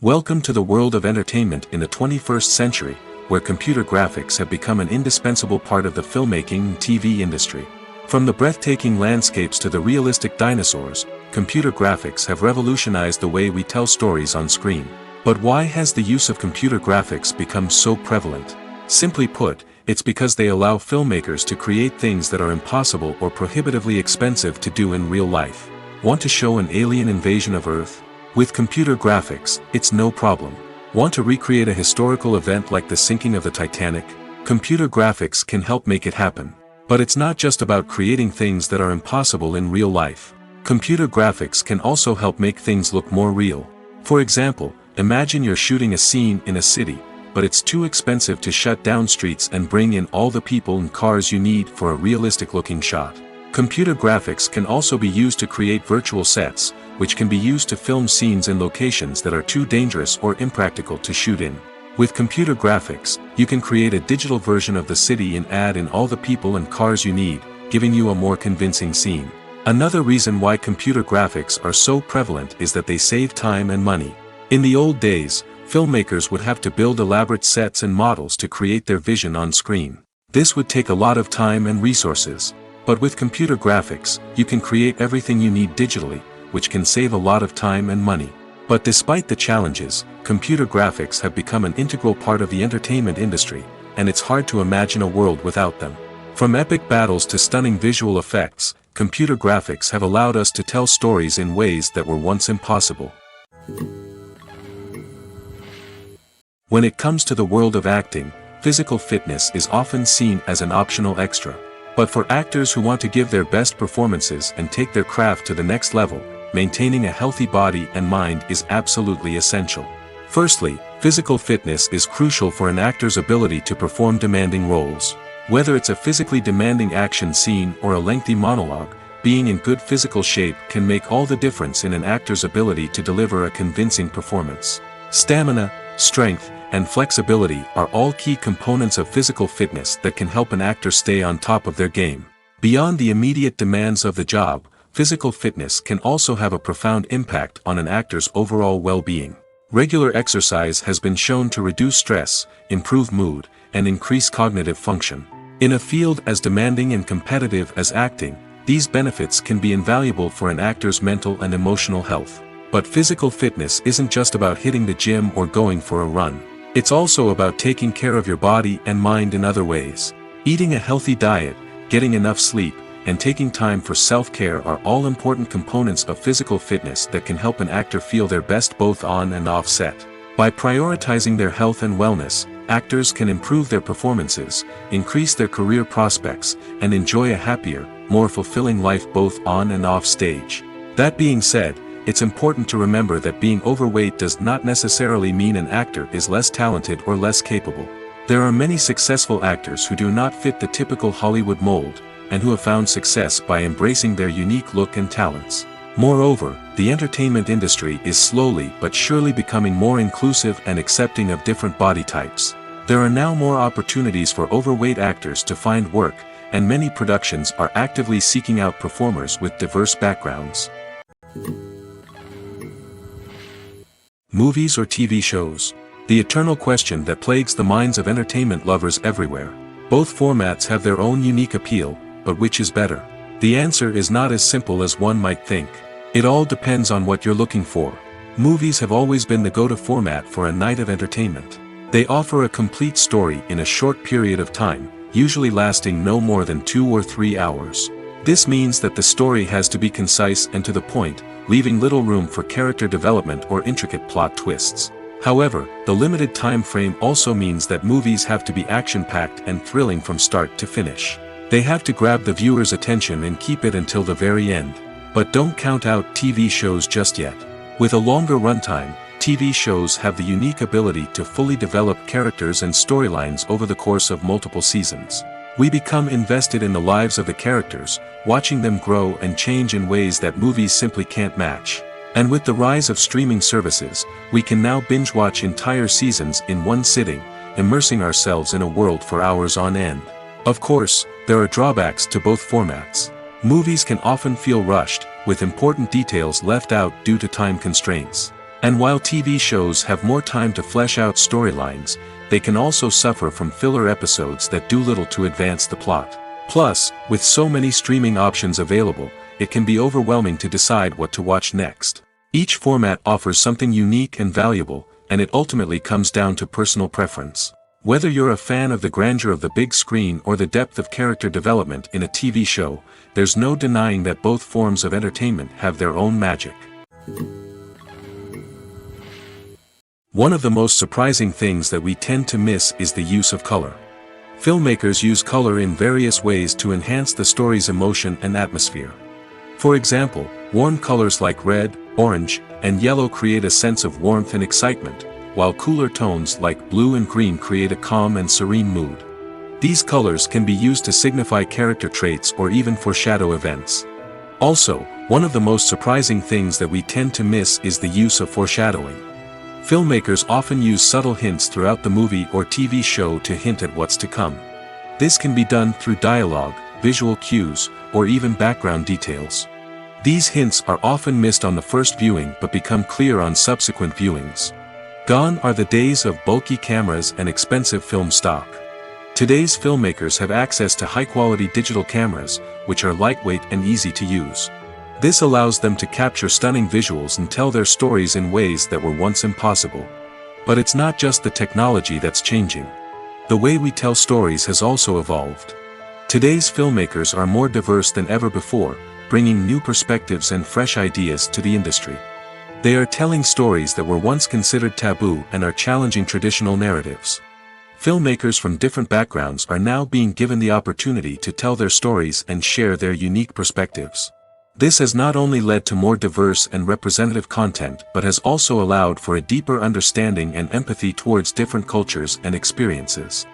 Welcome to the world of entertainment in the 21st century, where computer graphics have become an indispensable part of the filmmaking and TV industry. From the breathtaking landscapes to the realistic dinosaurs, computer graphics have revolutionized the way we tell stories on screen. But why has the use of computer graphics become so prevalent? Simply put, it's because they allow filmmakers to create things that are impossible or prohibitively expensive to do in real life. Want to show an alien invasion of Earth? With computer graphics, it's no problem. Want to recreate a historical event like the sinking of the Titanic? Computer graphics can help make it happen. But it's not just about creating things that are impossible in real life. Computer graphics can also help make things look more real. For example, imagine you're shooting a scene in a city, but it's too expensive to shut down streets and bring in all the people and cars you need for a realistic-looking shot. Computer graphics can also be used to create virtual sets, which can be used to film scenes in locations that are too dangerous or impractical to shoot in. With computer graphics, you can create a digital version of the city and add in all the people and cars you need, giving you a more convincing scene. Another reason why computer graphics are so prevalent is that they save time and money. In the old days, filmmakers would have to build elaborate sets and models to create their vision on screen. This would take a lot of time and resources. But with computer graphics, you can create everything you need digitally, which can save a lot of time and money. But despite the challenges, computer graphics have become an integral part of the entertainment industry, and it's hard to imagine a world without them. From epic battles to stunning visual effects, computer graphics have allowed us to tell stories in ways that were once impossible. When it comes to the world of acting, physical fitness is often seen as an optional extra. But for actors who want to give their best performances and take their craft to the next level, maintaining a healthy body and mind is absolutely essential. Firstly, physical fitness is crucial for an actor's ability to perform demanding roles. Whether it's a physically demanding action scene or a lengthy monologue, being in good physical shape can make all the difference in an actor's ability to deliver a convincing performance. Stamina, strength, and flexibility are all key components of physical fitness that can help an actor stay on top of their game. Beyond the immediate demands of the job, physical fitness can also have a profound impact on an actor's overall well-being. Regular exercise has been shown to reduce stress, improve mood, and increase cognitive function. In a field as demanding and competitive as acting, These benefits can be invaluable for an actor's mental and emotional health. But physical fitness isn't just about hitting the gym or going for a run. It's also about taking care of your body and mind in other ways. Eating a healthy diet, getting enough sleep, and taking time for self-care are all important components of physical fitness that can help an actor feel their best both on and off set. By prioritizing their health and wellness, actors can improve their performances, increase their career prospects, and enjoy a happier, more fulfilling life both on and off stage. That being said, it's important to remember that being overweight does not necessarily mean an actor is less talented or less capable. There are many successful actors who do not fit the typical Hollywood mold, and who have found success by embracing their unique look and talents. Moreover, the entertainment industry is slowly but surely becoming more inclusive and accepting of different body types. There are now more opportunities for overweight actors to find work, and many productions are actively seeking out performers with diverse backgrounds. Movies or TV shows? The eternal question that plagues the minds of entertainment lovers everywhere. Both formats have their own unique appeal, but which is better? The answer is not as simple as one might think. It all depends on what you're looking for. Movies have always been the go-to format for a night of entertainment. They offer a complete story in a short period of time, usually lasting no more than 2 or 3 hours. This means that the story has to be concise and to the point, leaving little room for character development or intricate plot twists. However, the limited time frame also means that movies have to be action-packed and thrilling from start to finish. They have to grab the viewer's attention and keep it until the very end. But don't count out TV shows just yet. With a longer runtime, TV shows have the unique ability to fully develop characters and storylines over the course of multiple seasons. We become invested in the lives of the characters, watching them grow and change in ways that movies simply can't match. And with the rise of streaming services, we can now binge-watch entire seasons in one sitting, immersing ourselves in a world for hours on end. Of course, there are drawbacks to both formats. Movies can often feel rushed, with important details left out due to time constraints. And while TV shows have more time to flesh out storylines, they can also suffer from filler episodes that do little to advance the plot. Plus, with so many streaming options available, it can be overwhelming to decide what to watch next. Each format offers something unique and valuable, and it ultimately comes down to personal preference. Whether you're a fan of the grandeur of the big screen or the depth of character development in a TV show, there's no denying that both forms of entertainment have their own magic. One of the most surprising things that we tend to miss is the use of color. Filmmakers use color in various ways to enhance the story's emotion and atmosphere. For example, warm colors like red, orange, and yellow create a sense of warmth and excitement, while cooler tones like blue and green create a calm and serene mood. These colors can be used to signify character traits or even foreshadow events. Also, one of the most surprising things that we tend to miss is the use of foreshadowing. Filmmakers often use subtle hints throughout the movie or TV show to hint at what's to come. This can be done through dialogue, visual cues, or even background details. These hints are often missed on the first viewing but become clear on subsequent viewings. Gone are the days of bulky cameras and expensive film stock. Today's filmmakers have access to high-quality digital cameras, which are lightweight and easy to use. This allows them to capture stunning visuals and tell their stories in ways that were once impossible. But it's not just the technology that's changing. The way we tell stories has also evolved. Today's filmmakers are more diverse than ever before, bringing new perspectives and fresh ideas to the industry. They are telling stories that were once considered taboo and are challenging traditional narratives. Filmmakers from different backgrounds are now being given the opportunity to tell their stories and share their unique perspectives. This has not only led to more diverse and representative content but has also allowed for a deeper understanding and empathy towards different cultures and experiences.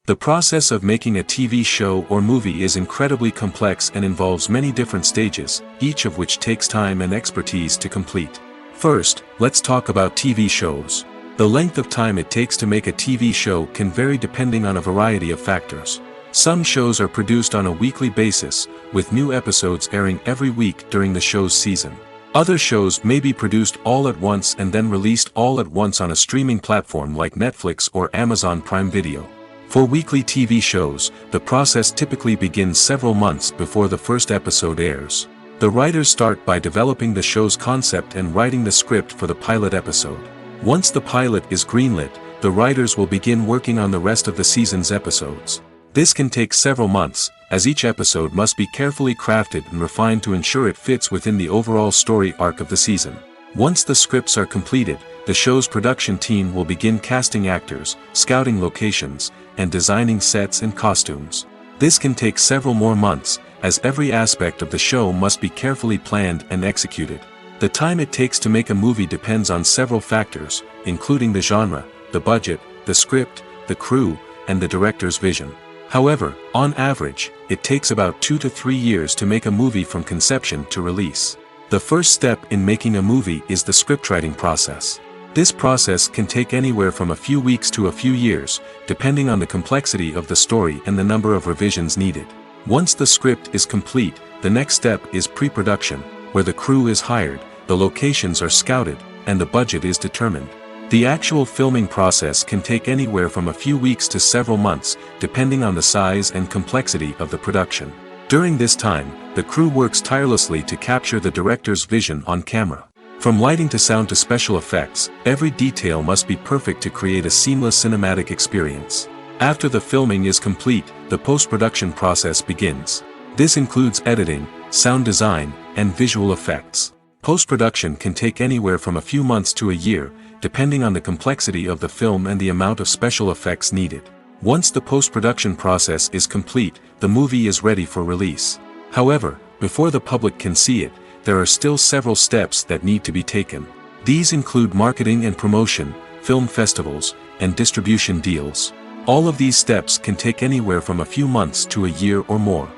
The process of making a TV show or movie is incredibly complex and involves many different stages, each of which takes time and expertise to complete. First, let's talk about TV shows. The length of time it takes to make a TV show can vary depending on a variety of factors. Some shows are produced on a weekly basis, with new episodes airing every week during the show's season. Other shows may be produced all at once and then released all at once on a streaming platform like Netflix or Amazon Prime Video. For weekly TV shows, the process typically begins several months before the first episode airs. The writers start by developing the show's concept and writing the script for the pilot episode. Once the pilot is greenlit, the writers will begin working on the rest of the season's episodes. This can take several months, as each episode must be carefully crafted and refined to ensure it fits within the overall story arc of the season. Once the scripts are completed, the show's production team will begin casting actors, scouting locations, and designing sets and costumes. This can take several more months, as every aspect of the show must be carefully planned and executed. The time it takes to make a movie depends on several factors, including the genre, the budget, the script, the crew, and the director's vision. However, on average, it takes about 2 to 3 years to make a movie from conception to release. The first step in making a movie is the scriptwriting process. This process can take anywhere from a few weeks to a few years, depending on the complexity of the story and the number of revisions needed. Once the script is complete, the next step is pre-production, where the crew is hired, the locations are scouted, and the budget is determined. The actual filming process can take anywhere from a few weeks to several months, depending on the size and complexity of the production. During this time, the crew works tirelessly to capture the director's vision on camera. From lighting to sound to special effects, every detail must be perfect to create a seamless cinematic experience. After the filming is complete, the post-production process begins. This includes editing, sound design, and visual effects. Post-production can take anywhere from a few months to a year, depending on the complexity of the film and the amount of special effects needed. Once the post-production process is complete, the movie is ready for release. However, before the public can see it, there are still several steps that need to be taken. These include marketing and promotion, film festivals, and distribution deals. All of these steps can take anywhere from a few months to a year or more.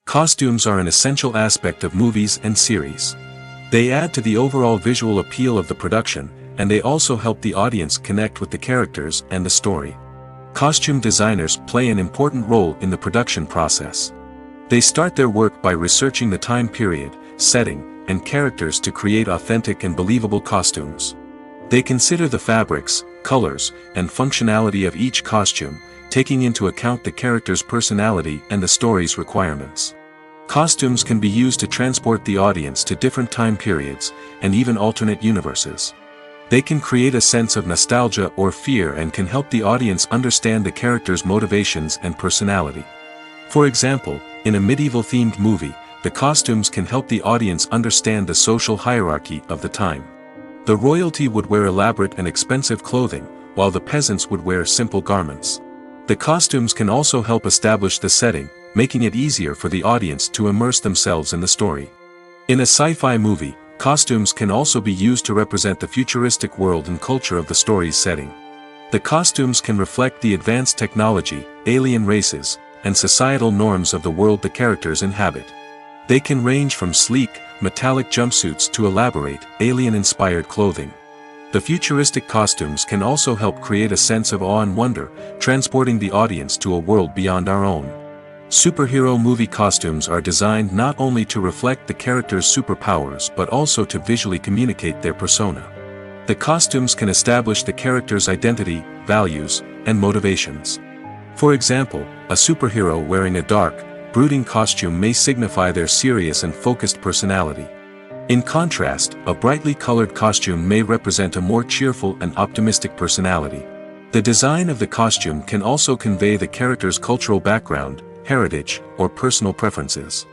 Costumes are an essential aspect of movies and series. They add to the overall visual appeal of the production, and they also help the audience connect with the characters and the story. Costume designers play an important role in the production process. They start their work by researching the time period, setting, and characters to create authentic and believable costumes. They consider the fabrics, colors, and functionality of each costume, taking into account the character's personality and the story's requirements. Costumes can be used to transport the audience to different time periods, and even alternate universes. They can create a sense of nostalgia or fear and can help the audience understand the character's motivations and personality. For example, in a medieval-themed movie, the costumes can help the audience understand the social hierarchy of the time. The royalty would wear elaborate and expensive clothing, while the peasants would wear simple garments. The costumes can also help establish the setting, making it easier for the audience to immerse themselves in the story. In a sci-fi movie, costumes can also be used to represent the futuristic world and culture of the story's setting. The costumes can reflect the advanced technology, alien races, and societal norms of the world the characters inhabit. They can range from sleek, metallic jumpsuits to elaborate, alien-inspired clothing. The futuristic costumes can also help create a sense of awe and wonder, transporting the audience to a world beyond our own. Superhero movie costumes are designed not only to reflect the character's superpowers but also to visually communicate their persona. The costumes can establish the character's identity, values, and motivations. For example, a superhero wearing a dark, brooding costume may signify their serious and focused personality. In contrast, a brightly colored costume may represent a more cheerful and optimistic personality. The design of the costume can also convey the character's cultural background, heritage, or personal preferences.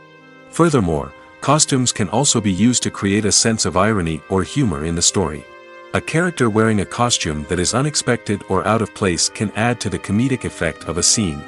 Furthermore, costumes can also be used to create a sense of irony or humor in the story. A character wearing a costume that is unexpected or out of place can add to the comedic effect of a scene.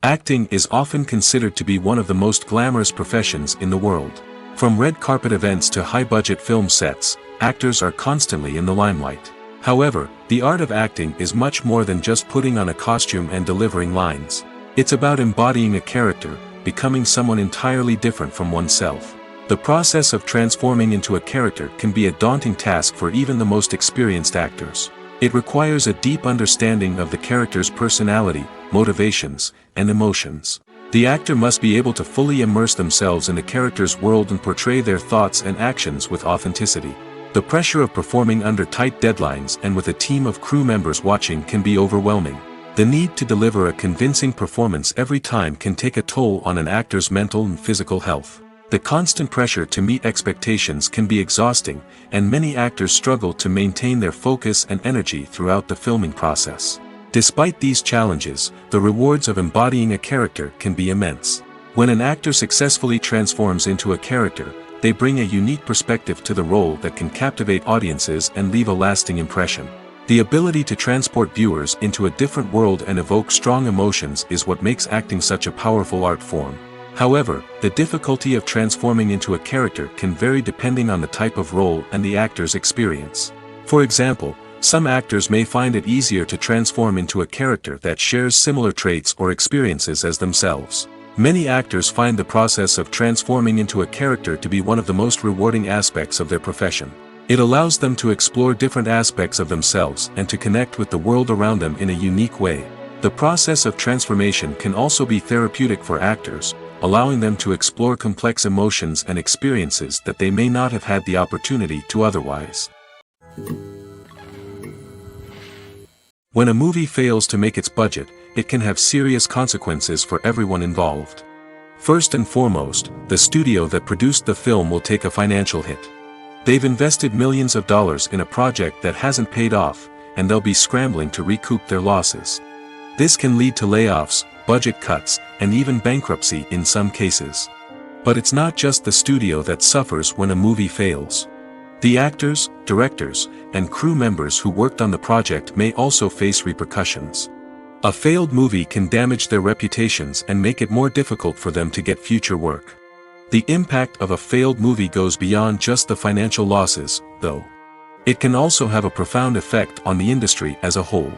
Acting is often considered to be one of the most glamorous professions in the world. From red carpet events to high-budget film sets, actors are constantly in the limelight. However, the art of acting is much more than just putting on a costume and delivering lines. It's about embodying a character, becoming someone entirely different from oneself. The process of transforming into a character can be a daunting task for even the most experienced actors. It requires a deep understanding of the character's personality, motivations, and emotions. The actor must be able to fully immerse themselves in the character's world and portray their thoughts and actions with authenticity. The pressure of performing under tight deadlines and with a team of crew members watching can be overwhelming. The need to deliver a convincing performance every time can take a toll on an actor's mental and physical health. The constant pressure to meet expectations can be exhausting, and many actors struggle to maintain their focus and energy throughout the filming process. Despite these challenges, the rewards of embodying a character can be immense. When an actor successfully transforms into a character, they bring a unique perspective to the role that can captivate audiences and leave a lasting impression. The ability to transport viewers into a different world and evoke strong emotions is what makes acting such a powerful art form. However, the difficulty of transforming into a character can vary depending on the type of role and the actor's experience. For example, some actors may find it easier to transform into a character that shares similar traits or experiences as themselves. Many actors find the process of transforming into a character to be one of the most rewarding aspects of their profession. It allows them to explore different aspects of themselves and to connect with the world around them in a unique way. The process of transformation can also be therapeutic for actors, allowing them to explore complex emotions and experiences that they may not have had the opportunity to otherwise. When a movie fails to make its budget, it can have serious consequences for everyone involved. First and foremost, the studio that produced the film will take a financial hit. They've invested millions of dollars in a project that hasn't paid off, and they'll be scrambling to recoup their losses. This can lead to layoffs, budget cuts, and even bankruptcy in some cases. But it's not just the studio that suffers when a movie fails. The actors, directors, and crew members who worked on the project may also face repercussions. A failed movie can damage their reputations and make it more difficult for them to get future work. The impact of a failed movie goes beyond just the financial losses, though. It can also have a profound effect on the industry as a whole.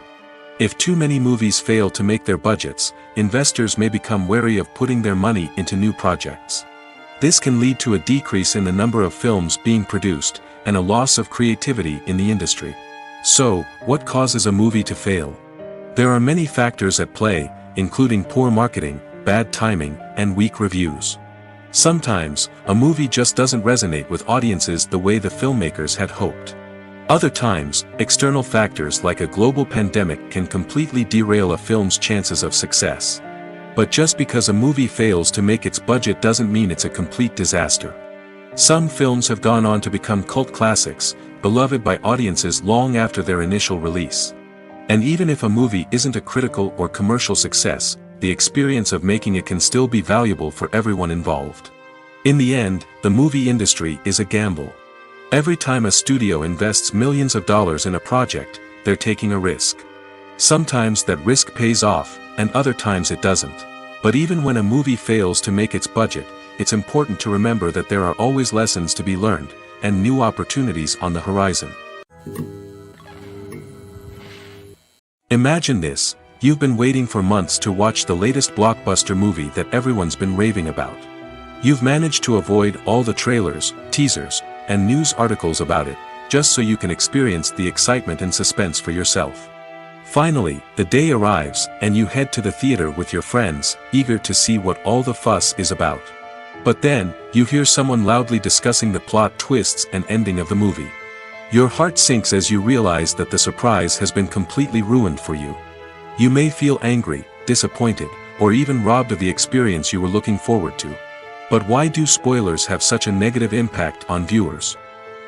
If too many movies fail to make their budgets, investors may become wary of putting their money into new projects. This can lead to a decrease in the number of films being produced, and a loss of creativity in the industry. So, what causes a movie to fail? There are many factors at play, including poor marketing, bad timing, and weak reviews. Sometimes, a movie just doesn't resonate with audiences the way the filmmakers had hoped. Other times, external factors like a global pandemic can completely derail a film's chances of success. But just because a movie fails to make its budget doesn't mean it's a complete disaster. Some films have gone on to become cult classics, beloved by audiences long after their initial release. And even if a movie isn't a critical or commercial success, the experience of making it can still be valuable for everyone involved. In the end, the movie industry is a gamble. Every time a studio invests millions of dollars in a project, they're taking a risk. Sometimes that risk pays off, and other times it doesn't. But even when a movie fails to make its budget, it's important to remember that there are always lessons to be learned, and new opportunities on the horizon. Imagine this: you've been waiting for months to watch the latest blockbuster movie that everyone's been raving about. You've managed to avoid all the trailers, teasers, and news articles about it, just so you can experience the excitement and suspense for yourself. Finally, the day arrives, and you head to the theater with your friends, eager to see what all the fuss is about. But then, you hear someone loudly discussing the plot twists and ending of the movie. Your heart sinks as you realize that the surprise has been completely ruined for you. You may feel angry, disappointed, or even robbed of the experience you were looking forward to. But why do spoilers have such a negative impact on viewers?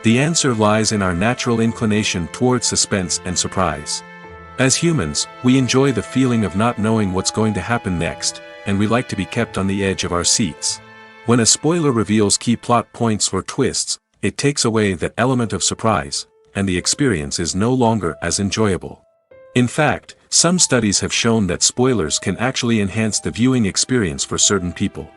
The answer lies in our natural inclination toward suspense and surprise. As humans, we enjoy the feeling of not knowing what's going to happen next, and we like to be kept on the edge of our seats. When a spoiler reveals key plot points or twists, it takes away that element of surprise, and the experience is no longer as enjoyable. In fact, some studies have shown that spoilers can actually enhance the viewing experience for certain people.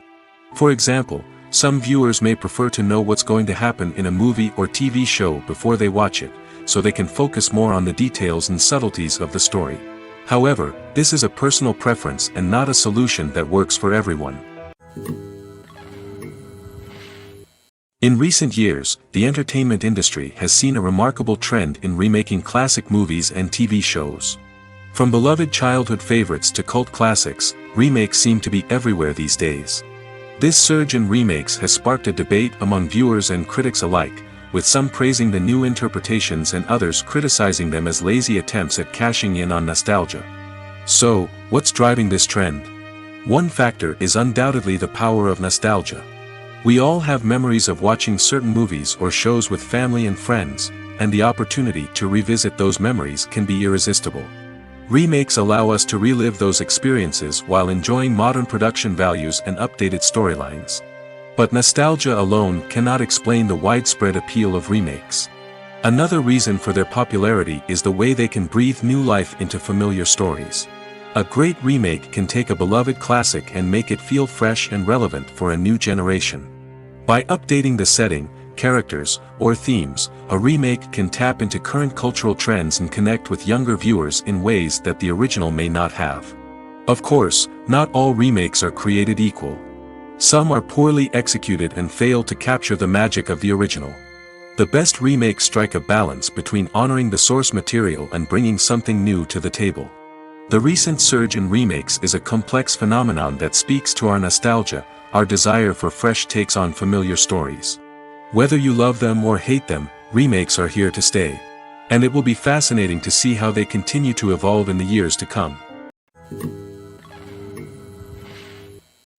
For example, some viewers may prefer to know what's going to happen in a movie or TV show before they watch it, so they can focus more on the details and subtleties of the story. However, this is a personal preference and not a solution that works for everyone. In recent years, the entertainment industry has seen a remarkable trend in remaking classic movies and TV shows. From beloved childhood favorites to cult classics, remakes seem to be everywhere these days. This surge in remakes has sparked a debate among viewers and critics alike, with some praising the new interpretations and others criticizing them as lazy attempts at cashing in on nostalgia. So, what's driving this trend? One factor is undoubtedly the power of nostalgia. We all have memories of watching certain movies or shows with family and friends, and the opportunity to revisit those memories can be irresistible. Remakes allow us to relive those experiences while enjoying modern production values and updated storylines. But nostalgia alone cannot explain the widespread appeal of remakes. Another reason for their popularity is the way they can breathe new life into familiar stories. A great remake can take a beloved classic and make it feel fresh and relevant for a new generation. By updating the setting, characters, or themes, a remake can tap into current cultural trends and connect with younger viewers in ways that the original may not have. Of course, not all remakes are created equal. Some are poorly executed and fail to capture the magic of the original. The best remakes strike a balance between honoring the source material and bringing something new to the table. The recent surge in remakes is a complex phenomenon that speaks to our nostalgia, our desire for fresh takes on familiar stories. Whether you love them or hate them, remakes are here to stay. And it will be fascinating to see how they continue to evolve in the years to come.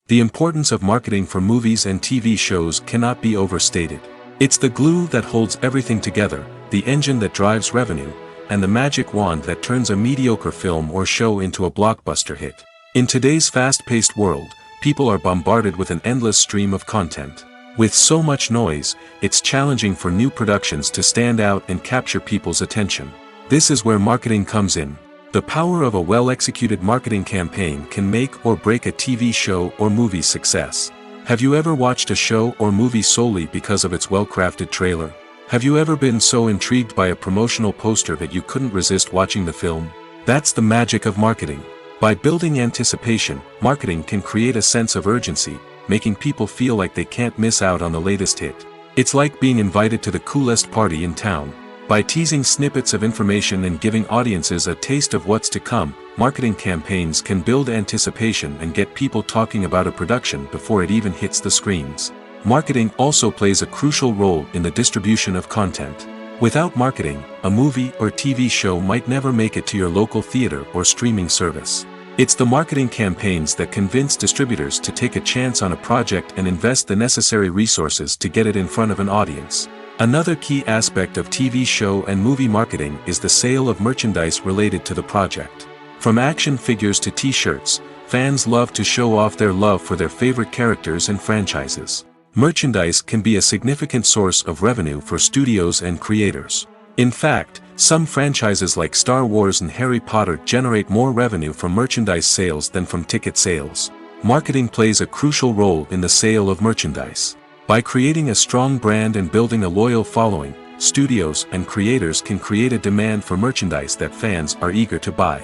The importance of marketing for movies and TV shows cannot be overstated. It's the glue that holds everything together, the engine that drives revenue, and the magic wand that turns a mediocre film or show into a blockbuster hit. In today's fast-paced world, people are bombarded with an endless stream of content. With so much noise, it's challenging for new productions to stand out and capture people's attention. This is where marketing comes in. The power of a well-executed marketing campaign can make or break a TV show or movie's success. Have you ever watched a show or movie solely because of its well-crafted trailer? Have you ever been so intrigued by a promotional poster that you couldn't resist watching the film? That's the magic of marketing. By building anticipation, marketing can create a sense of urgency, making people feel like they can't miss out on the latest hit. It's like being invited to the coolest party in town. By teasing snippets of information and giving audiences a taste of what's to come, marketing campaigns can build anticipation and get people talking about a production before it even hits the screens. Marketing also plays a crucial role in the distribution of content. Without marketing, a movie or TV show might never make it to your local theater or streaming service. It's the marketing campaigns that convince distributors to take a chance on a project and invest the necessary resources to get it in front of an audience. Another key aspect of TV show and movie marketing is the sale of merchandise related to the project. From action figures to t-shirts, fans love to show off their love for their favorite characters and franchises. Merchandise can be a significant source of revenue for studios and creators. In fact, some franchises like Star Wars and Harry Potter generate more revenue from merchandise sales than from ticket sales. Marketing plays a crucial role in the sale of merchandise. By creating a strong brand and building a loyal following, studios and creators can create a demand for merchandise that fans are eager to buy.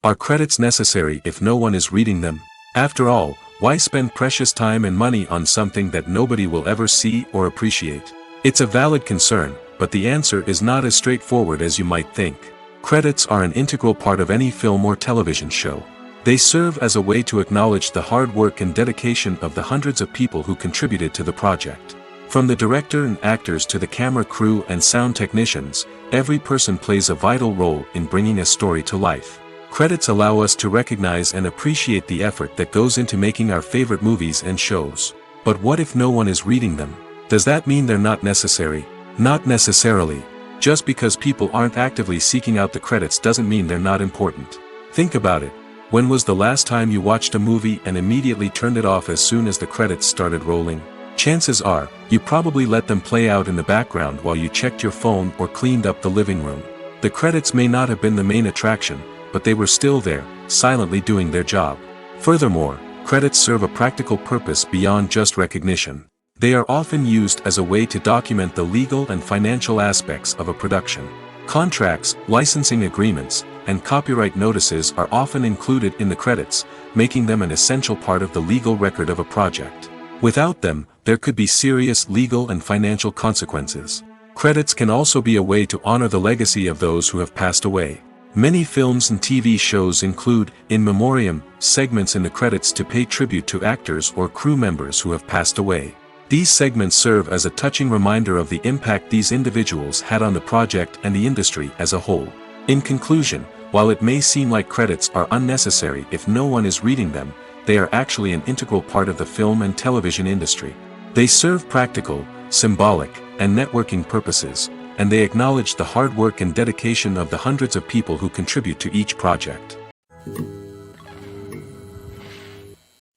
Are credits necessary if no one is reading them? After all, why spend precious time and money on something that nobody will ever see or appreciate? It's a valid concern, but the answer is not as straightforward as you might think. Credits are an integral part of any film or television show. They serve as a way to acknowledge the hard work and dedication of the hundreds of people who contributed to the project. From the director and actors to the camera crew and sound technicians, every person plays a vital role in bringing a story to life. Credits allow us to recognize and appreciate the effort that goes into making our favorite movies and shows. But what if no one is reading them? Does that mean they're not necessary? Not necessarily. Just because people aren't actively seeking out the credits doesn't mean they're not important. Think about it. When was the last time you watched a movie and immediately turned it off as soon as the credits started rolling? Chances are, you probably let them play out in the background while you checked your phone or cleaned up the living room. The credits may not have been the main attraction, but they were still there, silently doing their job. Furthermore, credits serve a practical purpose beyond just recognition. They are often used as a way to document the legal and financial aspects of a production. Contracts, licensing agreements, and copyright notices are often included in the credits, making them an essential part of the legal record of a project. Without them, there could be serious legal and financial consequences. Credits can also be a way to honor the legacy of those who have passed away. Many films and TV shows include, in memoriam, segments in the credits to pay tribute to actors or crew members who have passed away. These segments serve as a touching reminder of the impact these individuals had on the project and the industry as a whole. In conclusion, while it may seem like credits are unnecessary if no one is reading them, they are actually an integral part of the film and television industry. They serve practical, symbolic, and networking purposes, and they acknowledge the hard work and dedication of the hundreds of people who contribute to each project.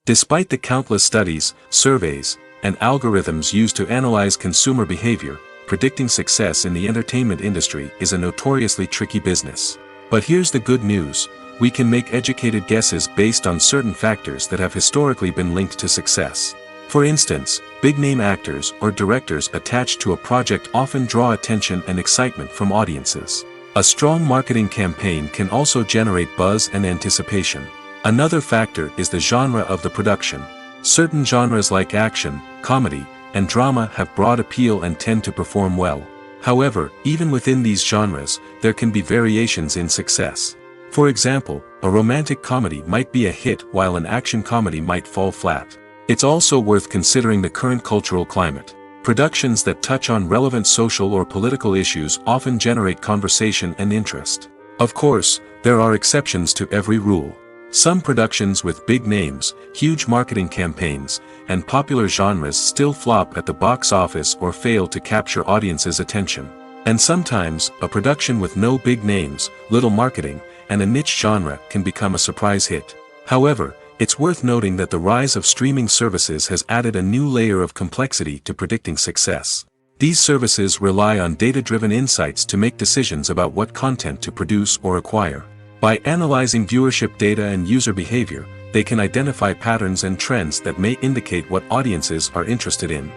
Despite the countless studies, surveys, and algorithms used to analyze consumer behavior, predicting success in the entertainment industry is a notoriously tricky business. But here's the good news: we can make educated guesses based on certain factors that have historically been linked to success. For instance, big-name actors or directors attached to a project often draw attention and excitement from audiences. A strong marketing campaign can also generate buzz and anticipation. Another factor is the genre of the production. Certain genres like action, comedy, and drama have broad appeal and tend to perform well. However, even within these genres, there can be variations in success. For example, a romantic comedy might be a hit while an action comedy might fall flat. It's also worth considering the current cultural climate. Productions that touch on relevant social or political issues often generate conversation and interest. Of course, there are exceptions to every rule. Some productions with big names, huge marketing campaigns, and popular genres still flop at the box office or fail to capture audiences' attention. And sometimes, a production with no big names, little marketing, and a niche genre can become a surprise hit. However, it's worth noting that the rise of streaming services has added a new layer of complexity to predicting success. These services rely on data-driven insights to make decisions about what content to produce or acquire. By analyzing viewership data and user behavior, they can identify patterns and trends that may indicate what audiences are interested in.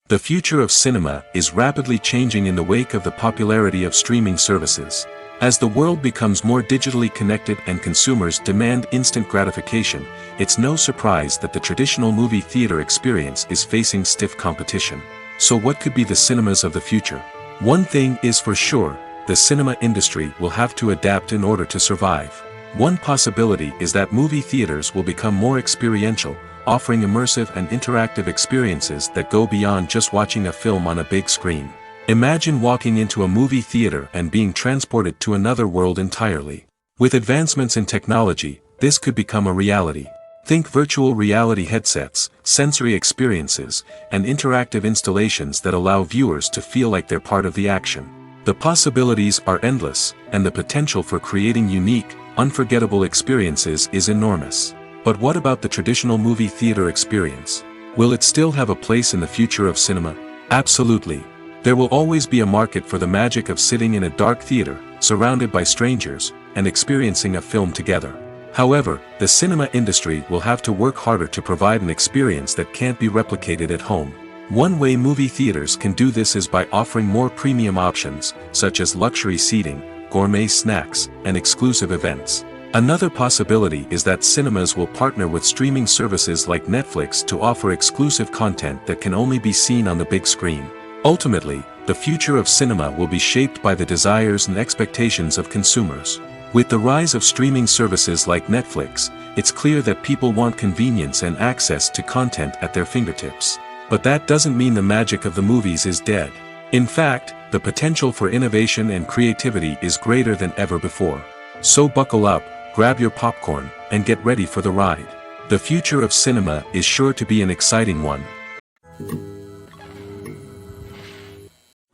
The future of cinema is rapidly changing in the wake of the popularity of streaming services. As the world becomes more digitally connected and consumers demand instant gratification, it's no surprise that the traditional movie theater experience is facing stiff competition. So what could be the cinemas of the future? One thing is for sure: the cinema industry will have to adapt in order to survive. One possibility is that movie theaters will become more experiential, offering immersive and interactive experiences that go beyond just watching a film on a big screen. Imagine walking into a movie theater and being transported to another world entirely. With advancements in technology, this could become a reality. Think virtual reality headsets, sensory experiences, and interactive installations that allow viewers to feel like they're part of the action. The possibilities are endless, and the potential for creating unique, unforgettable experiences is enormous. But what about the traditional movie theater experience? Will it still have a place in the future of cinema? Absolutely. There will always be a market for the magic of sitting in a dark theater, surrounded by strangers, and experiencing a film together. However, the cinema industry will have to work harder to provide an experience that can't be replicated at home. One way movie theaters can do this is by offering more premium options, such as luxury seating, gourmet snacks, and exclusive events. Another possibility is that cinemas will partner with streaming services like Netflix to offer exclusive content that can only be seen on the big screen. Ultimately, the future of cinema will be shaped by the desires and expectations of consumers. With the rise of streaming services like Netflix, it's clear that people want convenience and access to content at their fingertips. But that doesn't mean the magic of the movies is dead. In fact, the potential for innovation and creativity is greater than ever before. So buckle up, grab your popcorn, and get ready for the ride. The future of cinema is sure to be an exciting one.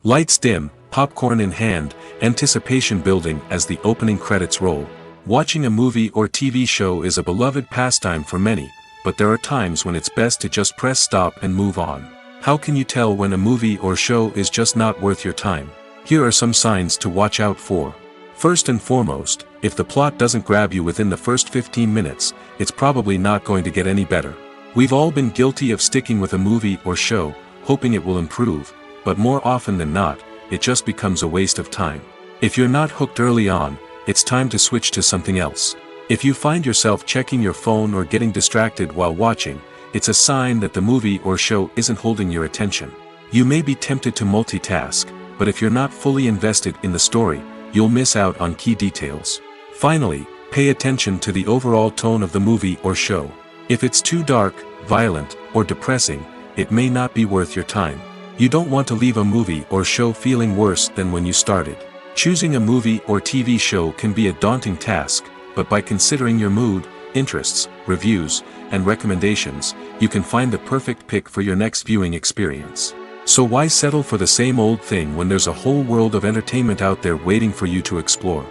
Lights dim, popcorn in hand, anticipation building as the opening credits roll. Watching a movie or TV show is a beloved pastime for many, but there are times when it's best to just press stop and move on. How can you tell when a movie or show is just not worth your time? Here are some signs to watch out for. First and foremost, if the plot doesn't grab you within the first 15 minutes, it's probably not going to get any better. We've all been guilty of sticking with a movie or show, hoping it will improve, but more often than not, it just becomes a waste of time. If you're not hooked early on, it's time to switch to something else. If you find yourself checking your phone or getting distracted while watching, it's a sign that the movie or show isn't holding your attention. You may be tempted to multitask, but if you're not fully invested in the story, you'll miss out on key details. Finally, pay attention to the overall tone of the movie or show. If it's too dark, violent, or depressing, it may not be worth your time. You don't want to leave a movie or show feeling worse than when you started. Choosing a movie or TV show can be a daunting task, but by considering your mood, interests, reviews, and recommendations, you can find the perfect pick for your next viewing experience. So why settle for the same old thing when there's a whole world of entertainment out there waiting for you to explore?